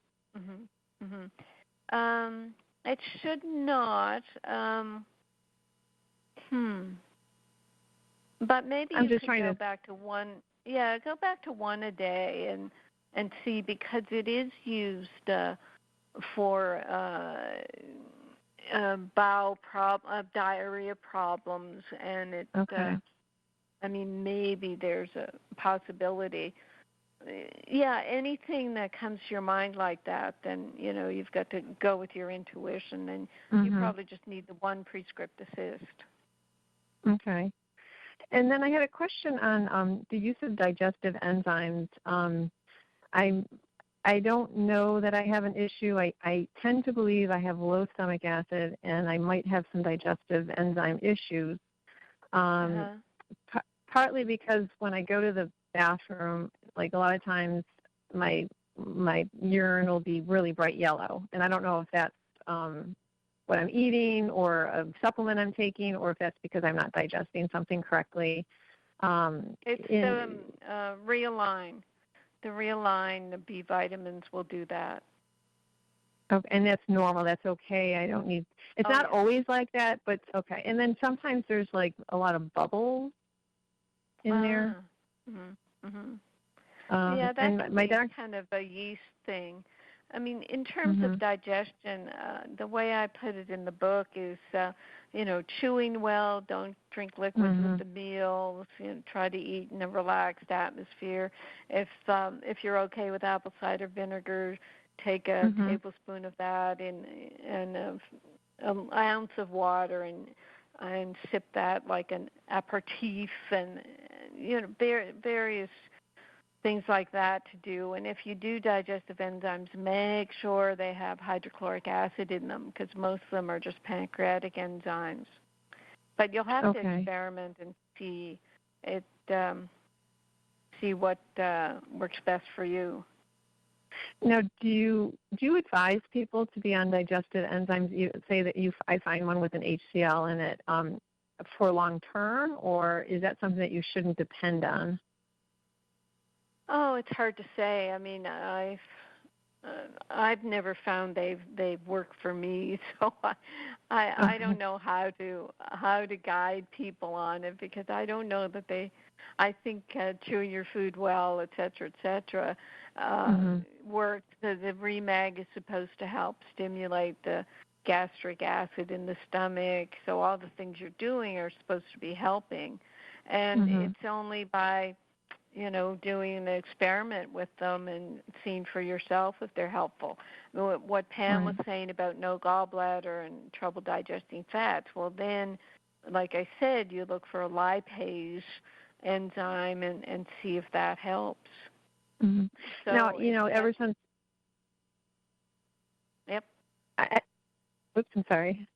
It should not. But maybe you could go back to one. Yeah, go back to one a day and see, because it is used for bowel diarrhea problems, and it. Maybe there's a possibility. Yeah, anything that comes to your mind like that, then you've got to go with your intuition, and you probably just need the one prescriptive cyst. Okay. And then I had a question on the use of digestive enzymes. I don't know that I have an issue. I tend to believe I have low stomach acid, and I might have some digestive enzyme issues. Partly because when I go to the bathroom, like a lot of times my urine will be really bright yellow, and I don't know if that's what I'm eating or a supplement I'm taking, or if that's because I'm not digesting something correctly. It's the Realign. The Realign, the B vitamins will do that. Okay, and that's normal. That's okay. I don't need. It's not always like that, but it's okay. And then sometimes there's like a lot of bubbles in there. Yeah, that's kind of a yeast thing. I mean, in terms of digestion, the way I put it in the book is, chewing well, don't drink liquids with the meals, try to eat in a relaxed atmosphere. If you're okay with apple cider vinegar, take a tablespoon of that and an ounce of water and sip that like an aperitif, and various things like that to do. And if you do digestive enzymes, make sure they have hydrochloric acid in them, because most of them are just pancreatic enzymes. But you'll have to experiment and see what works best for you. Now, do you advise people to be on digestive enzymes? You say that I find one with an HCl in it for long term, or is that something that you shouldn't depend on? Oh, it's hard to say. I mean, I've never found they've worked for me, so I don't know how to guide people on it, because I don't know that they. I think chewing your food well, et cetera, works. The REMAG is supposed to help stimulate the gastric acid in the stomach, so all the things you're doing are supposed to be helping, and it's only by doing an experiment with them and seeing for yourself if they're helpful. What Pam was saying about no gallbladder and trouble digesting fats, well then, like I said, you look for a lipase enzyme and see if that helps. So now, ever since... Yep. Oops, I'm sorry.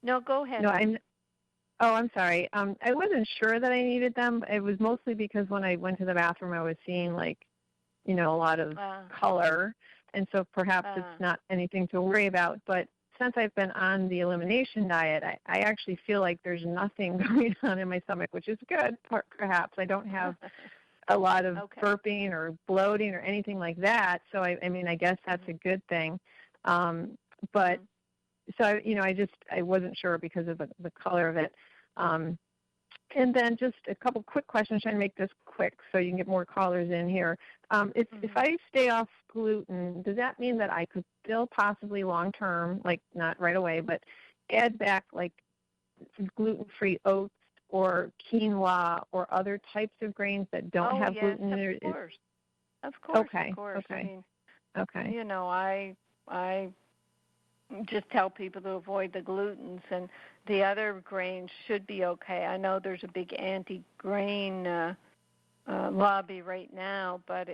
No, go ahead. No, I'm sorry. I wasn't sure that I needed them. It was mostly because when I went to the bathroom, I was seeing like a lot of color, and so perhaps it's not anything to worry about. But since I've been on the elimination diet, I actually feel like there's nothing going on in my stomach, which is good, perhaps. I don't have a lot of burping or bloating or anything like that. So, I guess that's a good thing. But so, I wasn't sure because of the color of it. And then just a couple quick questions, trying to make this quick so you can get more callers in here. If I stay off gluten, does that mean that I could still possibly long-term, like not right away, but add back like gluten-free oats or quinoa or other types of grains that don't have gluten in it? Of course. Okay. Of course. Okay. I just tell people to avoid the glutens, and the other grains should be okay. I know there's a big anti-grain lobby right now, but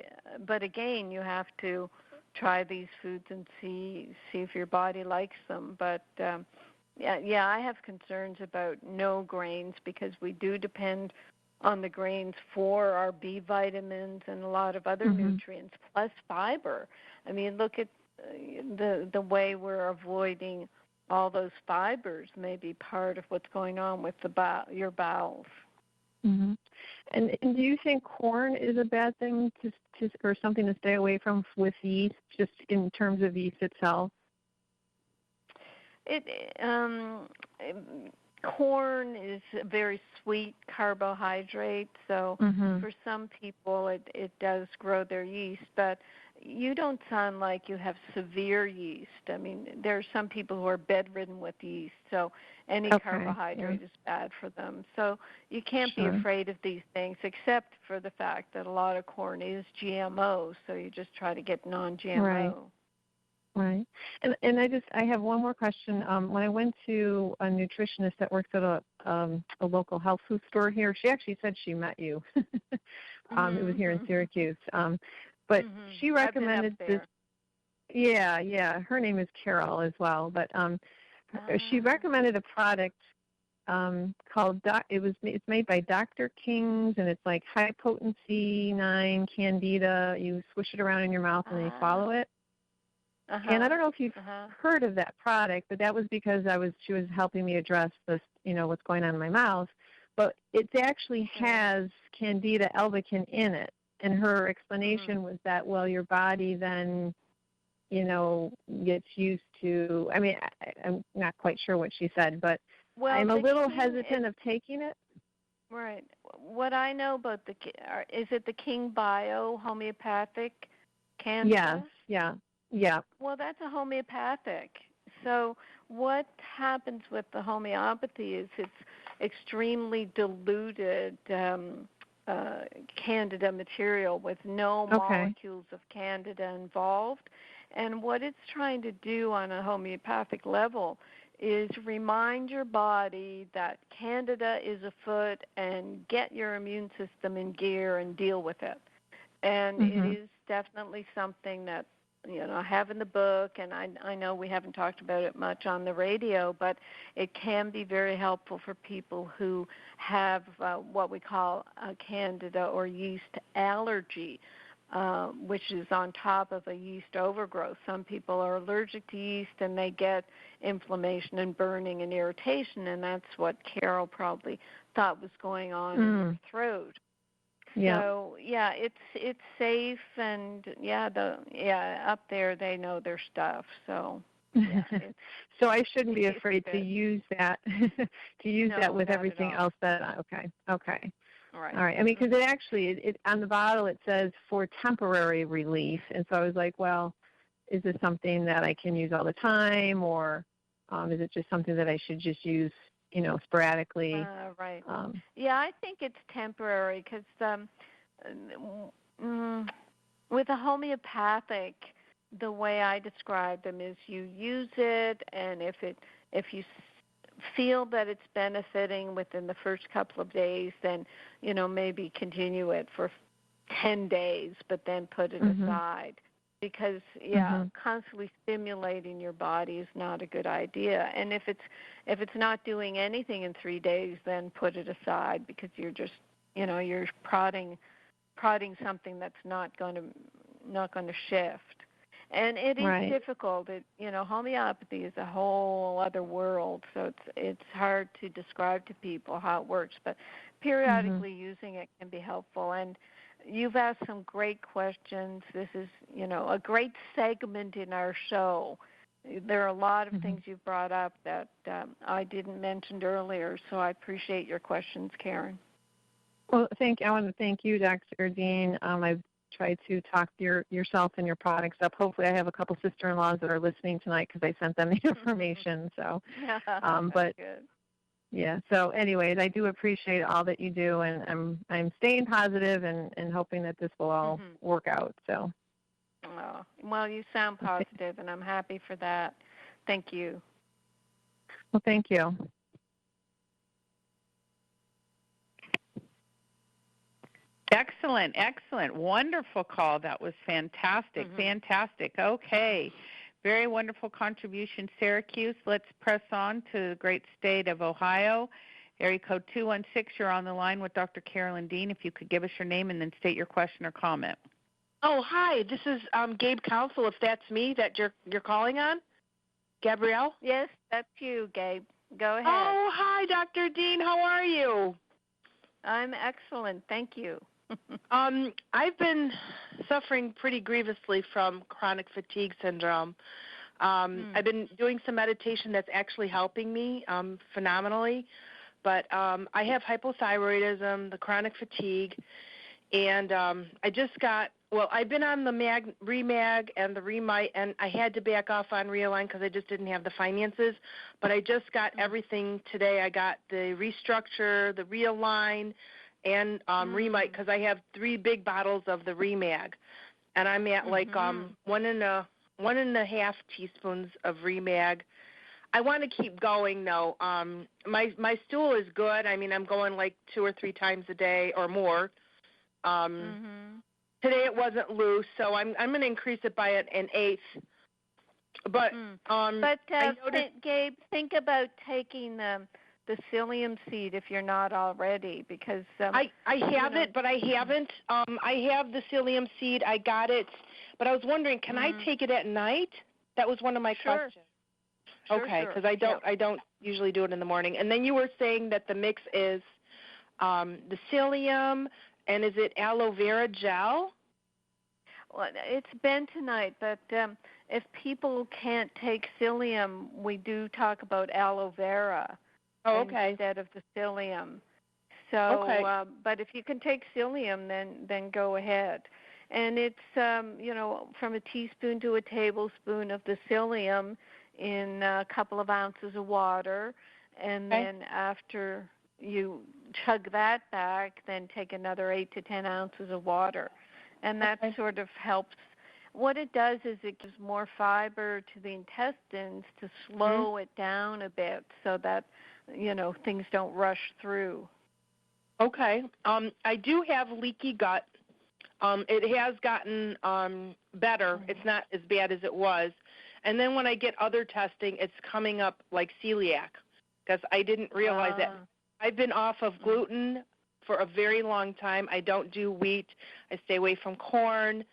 again, you have to try these foods and see if your body likes them. But I have concerns about no grains because we do depend on the grains for our B vitamins and a lot of other nutrients, plus fiber. I mean, look at the way we're avoiding all those fibers may be part of what's going on with your bowels. And do you think corn is a bad thing to or something to stay away from with yeast, just in terms of yeast itself? Corn is a very sweet carbohydrate, so for some people it does grow their yeast, but you don't sound like you have severe yeast. I mean, there are some people who are bedridden with yeast, so any carbohydrate is bad for them. So you can't be afraid of these things, except for the fact that a lot of corn is GMO, so you just try to get non-GMO. Right. And I have one more question. When I went to a nutritionist that works at a local health food store here, she actually said she met you. It was here in Syracuse. But she recommended this. Yeah. Her name is Carol as well. But she recommended a product called it's made by Dr. King's, and it's like high potency 9 Candida. You swish it around in your mouth and then you swallow it. And I don't know if you've heard of that product, but that was because she was helping me address this, what's going on in my mouth. But it actually has Candida albicans in it. And her explanation was that, well, your body then, gets used to, I'm not quite sure what she said, but I'm a little hesitant of taking it. Right. What I know about is it the King Bio homeopathic Candida? Yes, yeah. Well, that's a homeopathic. So what happens with the homeopathy is it's extremely diluted Candida material with no molecules of Candida involved. And what it's trying to do on a homeopathic level is remind your body that Candida is afoot and get your immune system in gear and deal with it. And it is definitely something that I have in the book, and I know we haven't talked about it much on the radio, but it can be very helpful for people who have what we call a Candida or yeast allergy, which is on top of a yeast overgrowth. Some people are allergic to yeast, and they get inflammation and burning and irritation, and that's what Carol probably thought was going on in her throat. Yeah. So it's safe, and up there they know their stuff. So so I shouldn't be afraid to use that that with everything else that okay. All right. I mean, because it actually on the bottle it says for temporary relief, and so I was like, well, is this something that I can use all the time, or is it just something that I should just use sporadically? Right. I think it's temporary because with a homeopathic, the way I describe them is you use it, and if you feel that it's benefiting within the first couple of days, then maybe continue it for 10 days, but then put it aside. Because constantly stimulating your body is not a good idea. And if it's not doing anything in 3 days, then put it aside, because you're just you're prodding something that's not going to to shift. And it is difficult. Homeopathy is a whole other world, so it's hard to describe to people how it works. But periodically using it can be helpful. And you've asked some great questions. This is, a great segment in our show. There are a lot of things you've brought up that I didn't mention earlier, so I appreciate your questions, Karen. Well, I want to thank you, Dr. Dean. I've tried to talk yourself and your products up. Hopefully I have a couple sister-in-laws that are listening tonight because I sent them the information. So, but good. Yeah. So, anyways, I do appreciate all that you do, and I'm staying positive and hoping that this will all work out. So. Oh, well, you sound positive, and I'm happy for that. Thank you. Well, thank you. Excellent, excellent. Wonderful call. That was fantastic, fantastic. Okay. Very wonderful contribution, Syracuse. Let's press on to the great state of Ohio. Area code 216, you're on the line with Dr. Carolyn Dean. If you could give us your name and then state your question or comment. Oh, hi. This is Gabe Council, if that's me that you're calling on. Gabrielle? Yes, that's you, Gabe. Go ahead. Oh, hi, Dr. Dean. How are you? I'm excellent. Thank you. I've been suffering pretty grievously from chronic fatigue syndrome. I've been doing some meditation that's actually helping me phenomenally, but I have hypothyroidism, the chronic fatigue, and I've been on the Remag and the Remite, and I had to back off on Realign because I just didn't have the finances, but I just got everything today. I got the Restructure, the Realign, and Remite, because I have 3 big bottles of the Remag, and I'm at like 1.5 teaspoons of Remag. I want to keep going though. My stool is good. I mean, I'm going like 2 or 3 times a day or more. Today it wasn't loose, so I'm going to increase it by an eighth. But Gabe, think about taking the psyllium seed if you're not already, because I have it, but I haven't. I have the psyllium seed. I got it, but I was wondering, can I take it at night? That was one of my questions. Okay, because I don't usually do it in the morning. And then you were saying that the mix is the psyllium, and is it aloe vera gel? Well, it's bentonite, but if people can't take psyllium, we do talk about aloe vera. Instead of the psyllium. So, but if you can take psyllium, then go ahead. And it's, from a teaspoon to a tablespoon of the psyllium in a couple of ounces of water. And then after you chug that back, then take another 8 to 10 ounces of water. And that sort of helps. What it does is it gives more fiber to the intestines to slow it down a bit so that things don't rush through. Okay. I do have leaky gut. It has gotten better. It's not as bad as it was. And then when I get other testing, it's coming up like celiac, because I didn't realize that. I've been off of gluten for a very long time. I don't do wheat. I stay away from corn.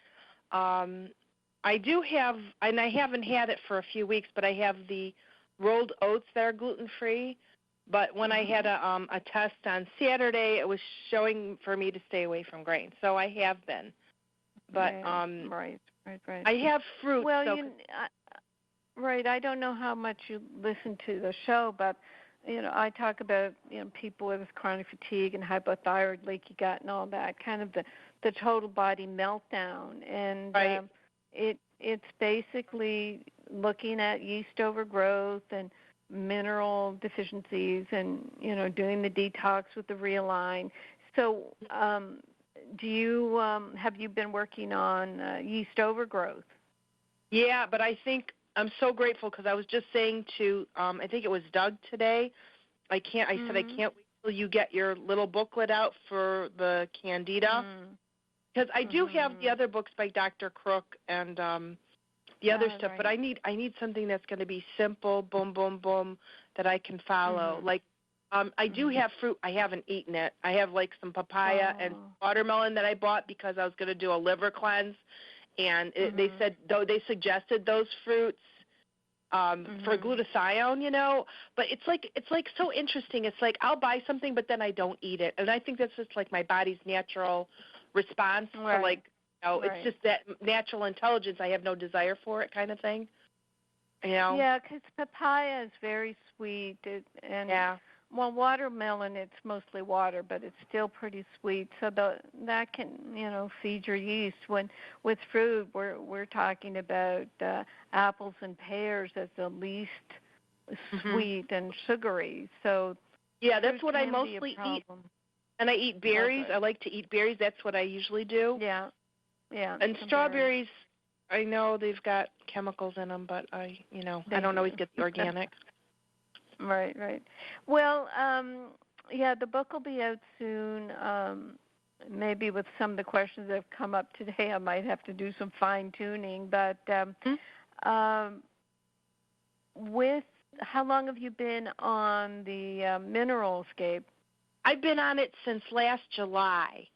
I do have, and I haven't had it for a few weeks, but I have the rolled oats that are gluten-free. But when I had a test on Saturday, it was showing for me to stay away from grain. So I have been. But right. I have fruit. Well, I don't know how much you listen to the show, but I talk about people with chronic fatigue and hypothyroid, leaky gut, and all that, kind of the total body meltdown, and it's basically looking at yeast overgrowth and mineral deficiencies, and doing the detox with the Realign. So, have you been working on yeast overgrowth? Yeah, but I think I'm so grateful, because I was just saying to I think it was Doug today. I said I can't wait till you get your little booklet out for the Candida, because I do have the other books by Dr. Crook and the other stuff, but I need something that's going to be simple, boom, boom, boom, that I can follow. Like I do have fruit. I haven't eaten it. I have like some papaya and watermelon that I bought because I was going to do a liver cleanse, and they said they suggested those fruits for glutathione, you know. But it's like so interesting. It's like I'll buy something, but then I don't eat it, and I think that's just like my body's natural response to like, you know, it's just that natural intelligence. I have no desire for it, kind of thing. You know? Yeah, because papaya is very sweet, well, watermelon, it's mostly water, but it's still pretty sweet. So that can, you know, feed your yeast. When with fruit, we're talking about apples and pears as the least sweet and sugary. So yeah, that's what I mostly eat. And I eat berries. I like to eat berries. That's what I usually do. Yeah. And strawberries, I know they've got chemicals in them, but I don't always get the organic. Right. Well, the book will be out soon. Maybe with some of the questions that have come up today, I might have to do some fine-tuning. But with how long have you been on the Mineralscape? I've been on it since last July.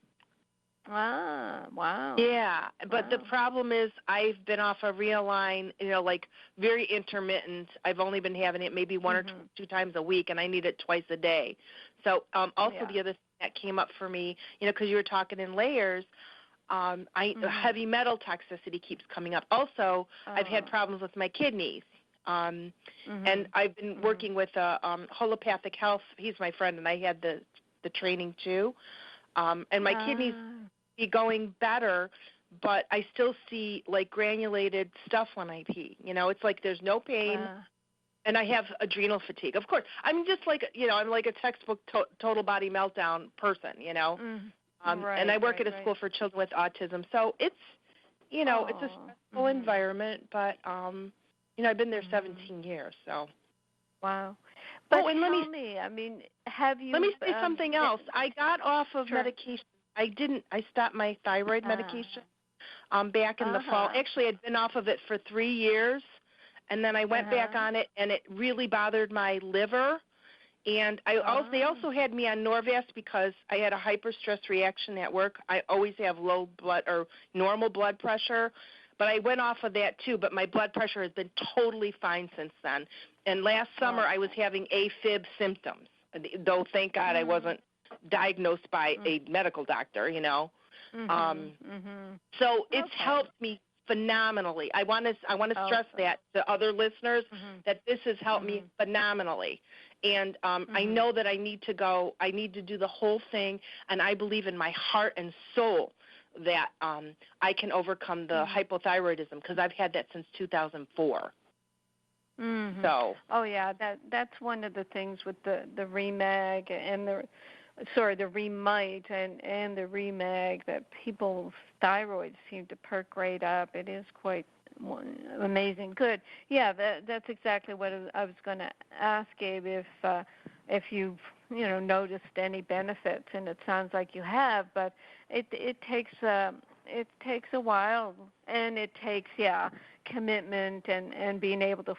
Ah, wow. Yeah, but the problem is I've been off a Realign, you know, like very intermittent. I've only been having it maybe one or two times a week, and I need it twice a day. So also the other thing that came up for me, you know, because you were talking in layers, heavy metal toxicity keeps coming up. Also, I've had problems with my kidneys. And I've been working with Holopathic Health. He's my friend, and I had the training too. And my kidneys be going better, but I still see like granulated stuff when I pee. You know, it's like there's no pain, and I have adrenal fatigue. Of course, I'm just like, you know, I'm like a textbook total body meltdown person. You know, and I work at a school for children with autism, so it's, you know, it's a stressful environment. But you know, I've been there 17 years, so. Wow. But and tell me, I mean, have you... Let me say something else. I got off of medication. I stopped my thyroid medication back in the fall. Actually, I'd been off of it for 3 years, and then I went back on it, and it really bothered my liver. And they also had me on Norvasc because I had a hyperstress reaction at work. I always have low blood or normal blood pressure, but I went off of that too. But my blood pressure has been totally fine since then. And last summer I was having AFib symptoms, though thank God I wasn't diagnosed by a medical doctor, you know. So it's helped me phenomenally. I want to stress that to other listeners that this has helped me phenomenally. And I know that I need to do the whole thing, and I believe in my heart and soul that I can overcome the hypothyroidism because I've had that since 2004. So. Oh yeah, that's one of the things with the Remag and the Remite and the Remag, that people's thyroids seem to perk right up. It is quite amazing. Good. Yeah, that's exactly what I was going to ask, Gabe, if you've noticed any benefits, and it sounds like you have, but it takes a while, and it takes commitment and being able to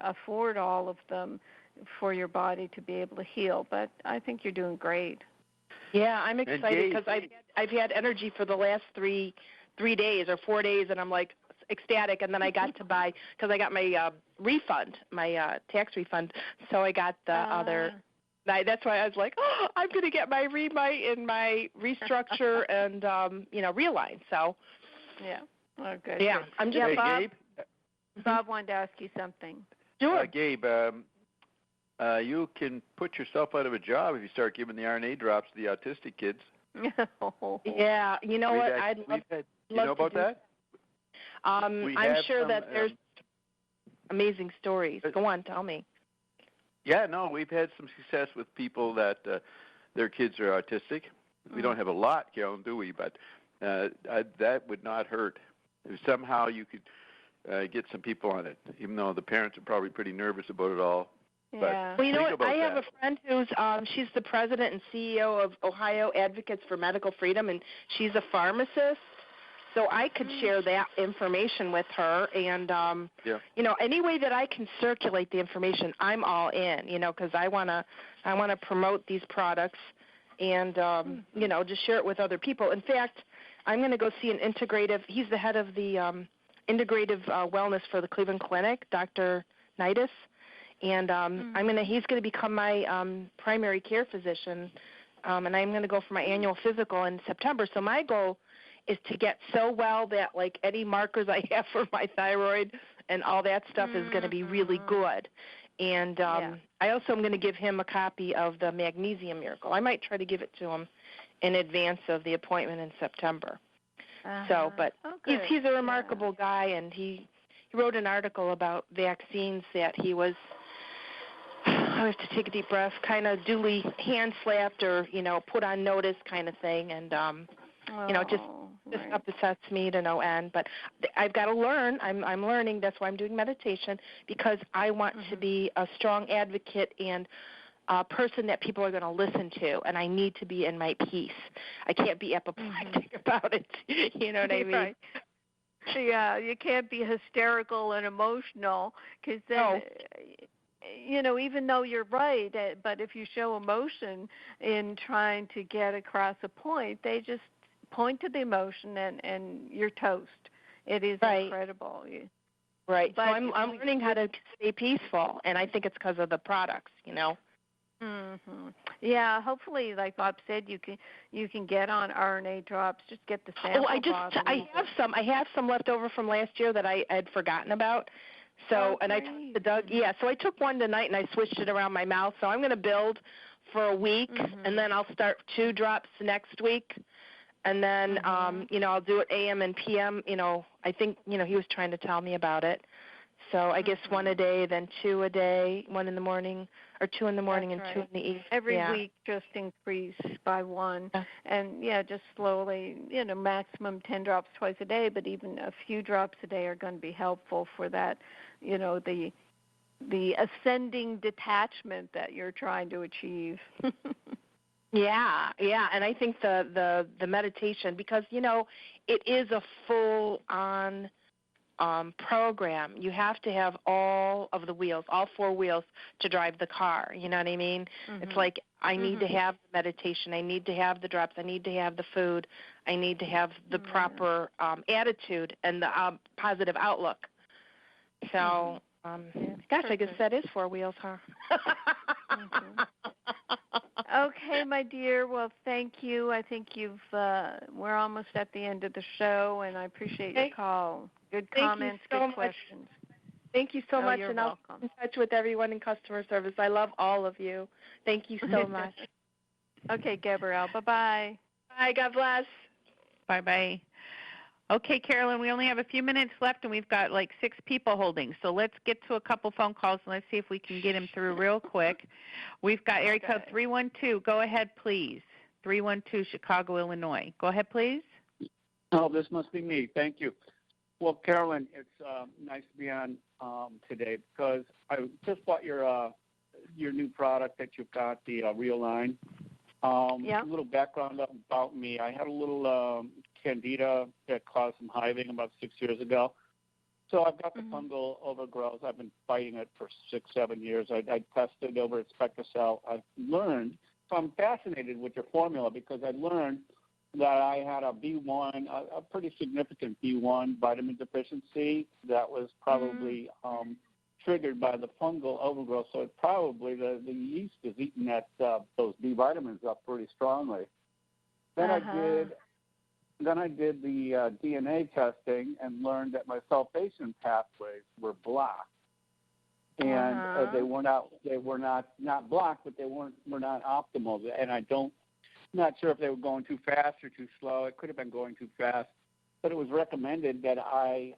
afford all of them for your body to be able to heal. But I think you're doing great. Yeah, I'm excited because I've had energy for the last three days or 4 days, and I'm like ecstatic. And then I got to buy, because I got my refund, my tax refund, so I got the other. That's why I was like, I'm going to get my Remite and my Restructure and Realign. So yeah, oh, good. Yeah, good. I'm just Bob, Gabe. Bob wanted to ask you something. Sure, Gabe. You can put yourself out of a job if you start giving the RNA drops to the autistic kids. Yeah, you know what? I'd love you know about that? I'm sure that there's amazing stories. Go on, tell me. Yeah, no, we've had some success with people that their kids are autistic. We don't have a lot, Carolyn, do we? But that would not hurt. If somehow you could get some people on it, even though the parents are probably pretty nervous about it all. Yeah. Well, you know what? I have a friend who's she's the president and CEO of Ohio Advocates for Medical Freedom, and she's a pharmacist. So I could share that information with her, and any way that I can circulate the information, I'm all in. Because I wanna promote these products, and just share it with other people. In fact, I'm going to go see an integrative. He's the head of the integrative wellness for the Cleveland Clinic, Dr. Nitis, and he's going to become my primary care physician, and I'm going to go for my annual physical in September. So my goal is to get so well that like any markers I have for my thyroid and all that stuff is going to be really good. And I also am going to give him a copy of the Magnesium Miracle. I might try to give it to him in advance of the appointment in September. But he's a remarkable guy, and he wrote an article about vaccines that he was, I have to take a deep breath, kind of duly hand-slapped or, put on notice kind of thing. And, just upsets me to no end. But I've got to learn. I'm learning. That's why I'm doing meditation, because I want to be a strong advocate and a person that people are going to listen to, and I need to be in my peace. I can't be apoplectic about it. You know what I mean? Right. Yeah, you can't be hysterical and emotional, because then, even though you're right, but if you show emotion in trying to get across a point, they just point to the emotion and you're toast. It is incredible. Right. But so I'm learning how to stay peaceful, and I think it's because of the products, Yeah, hopefully, like Bob said, you can get on RNA drops. Just get the sample. I have some left over from last year that I had forgotten about. So I took the Doug. Yeah, so I took one tonight and I switched it around my mouth. So I'm going to build for a week, and then I'll start 2 drops next week, and then I'll do it AM and PM. I think he was trying to tell me about it. So I guess 1 a day, then 2 a day, 1 in the morning, or 2 in the morning and 2 in the evening. Every week, just increase by 1, and just slowly, maximum 10 drops twice a day. But even a few drops a day are going to be helpful for that, the ascending detachment that you're trying to achieve. Yeah, and I think the meditation, because it is a full on program. You have to have all of the wheels, all 4 wheels to drive the car. You know what I mean? It's like I need to have the meditation. I need to have the drops. I need to have the food. I need to have the proper attitude and the positive outlook. So, gosh, I guess that is 4 wheels, huh? Okay, my dear. Well, thank you. I think we're almost at the end of the show, and I appreciate your call. Good comments, good questions. Thank you so much, and I'll keep in touch with everyone in customer service. I love all of you. Thank you so much. Okay, Gabrielle. Bye-bye. Bye. God bless. Bye-bye. Okay, Carolyn, we only have a few minutes left, and we've got like 6 people holding. So let's get to a couple phone calls, and let's see if we can get them through real quick. We've got area code 312. Go ahead, please. 312, Chicago, Illinois. Go ahead, please. Oh, this must be me. Thank you. Well, Carolyn, it's nice to be on today, because I just bought your new product that you've got, the Realign. A little background about me. I had a little Candida that caused some hiving about 6 years ago. So I've got the fungal overgrowth. I've been fighting it for 6-7 years. I tested over at Spectracell. I've learned, so I'm fascinated with your formula, because I learned that I had a B1, a pretty significant B1 vitamin deficiency that was probably triggered by the fungal overgrowth. So it probably, the yeast is eating those B vitamins up pretty strongly. Then I did the DNA testing and learned that my sulfation pathways were blocked. And they were not blocked, but they were not optimal. And not sure if they were going too fast or too slow. It could have been going too fast. But it was recommended that I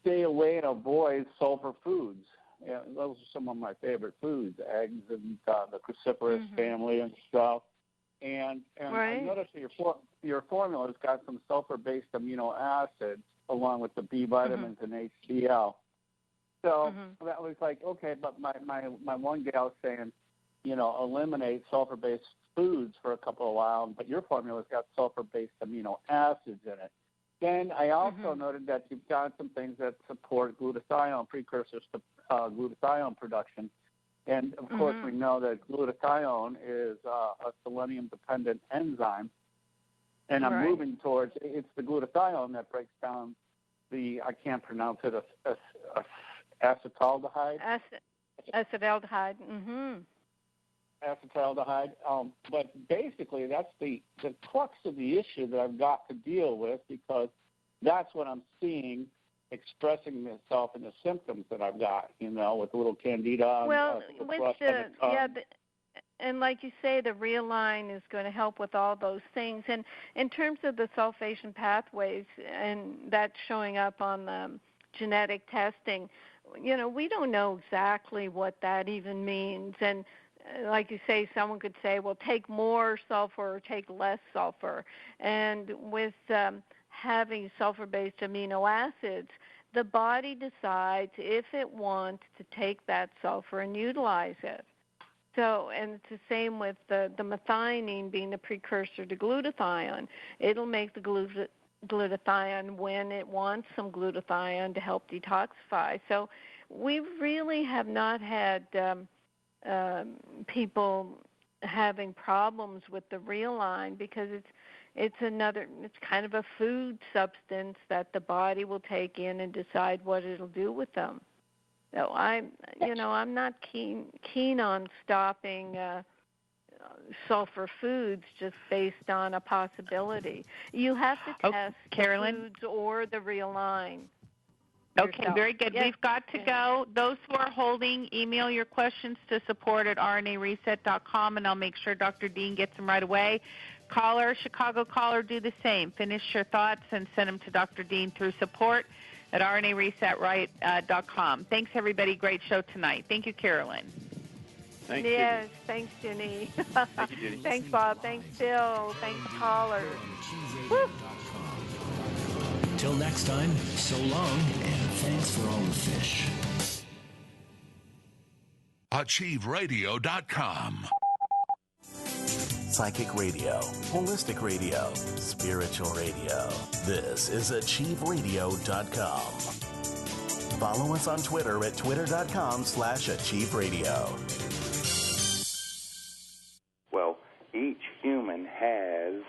stay away and avoid sulfur foods. Yeah, those are some of my favorite foods, eggs and the cruciferous family and stuff. And I noticed that your formula has got some sulfur-based amino acids along with the B vitamins and HCl. So that was like, okay, but my one gal's saying, eliminate sulfur-based foods for a couple of while, but your formula's got sulfur-based amino acids in it. Then I also noted that you've got some things that support glutathione, precursors to glutathione production. And, of course, we know that glutathione is a selenium-dependent enzyme. And I'm moving towards, it's the glutathione that breaks down I can't pronounce it, acetaldehyde. Acetaldehyde. Mm-hmm. Acetaldehyde. But basically, that's the crux of the issue that I've got to deal with, because that's what I'm seeing expressing itself in the symptoms that I've got, with a little Candida. Well, and like you say, the Realign is going to help with all those things. And in terms of the sulfation pathways, and that's showing up on the genetic testing, we don't know exactly what that even means. And like you say, someone could say, well, take more sulfur or take less sulfur. And with having sulfur-based amino acids, the body decides if it wants to take that sulfur and utilize it. So, and it's the same with the methionine being the precursor to glutathione. It'll make the glutathione when it wants some glutathione to help detoxify. So we really have not had people having problems with the Realign, because it's kind of a food substance that the body will take in and decide what it'll do with them. So I'm not keen on stopping sulfur foods just based on a possibility. You have to test Carolyn? the foods or the Realign. Okay, very good. Yes. We've got to go. Those who are holding, email your questions to support@rnareset.com, and I'll make sure Dr. Dean gets them right away. Caller, Chicago caller, do the same. Finish your thoughts and send them to Dr. Dean through support@rnareset.com. Thanks, everybody. Great show tonight. Thank you, Carolyn. Thanks, yes, thanks, Jenny. Thank you, Jenny. Thanks, Bob. Thanks, Bill. Thanks, callers. Till next time, so long, and thanks for all the fish. AchieveRadio.com. Psychic radio, holistic radio, spiritual radio. This is AchieveRadio.com. Follow us on Twitter at twitter.com/AchieveRadio. Well, each human has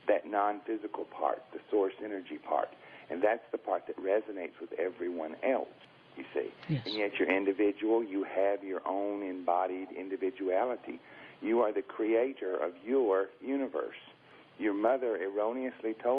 that non-physical part, the source energy part, and that's the part that resonates with everyone else, you see. Yes. And yet you're individual, you have your own embodied individuality. You are the creator of your universe. Your mother erroneously told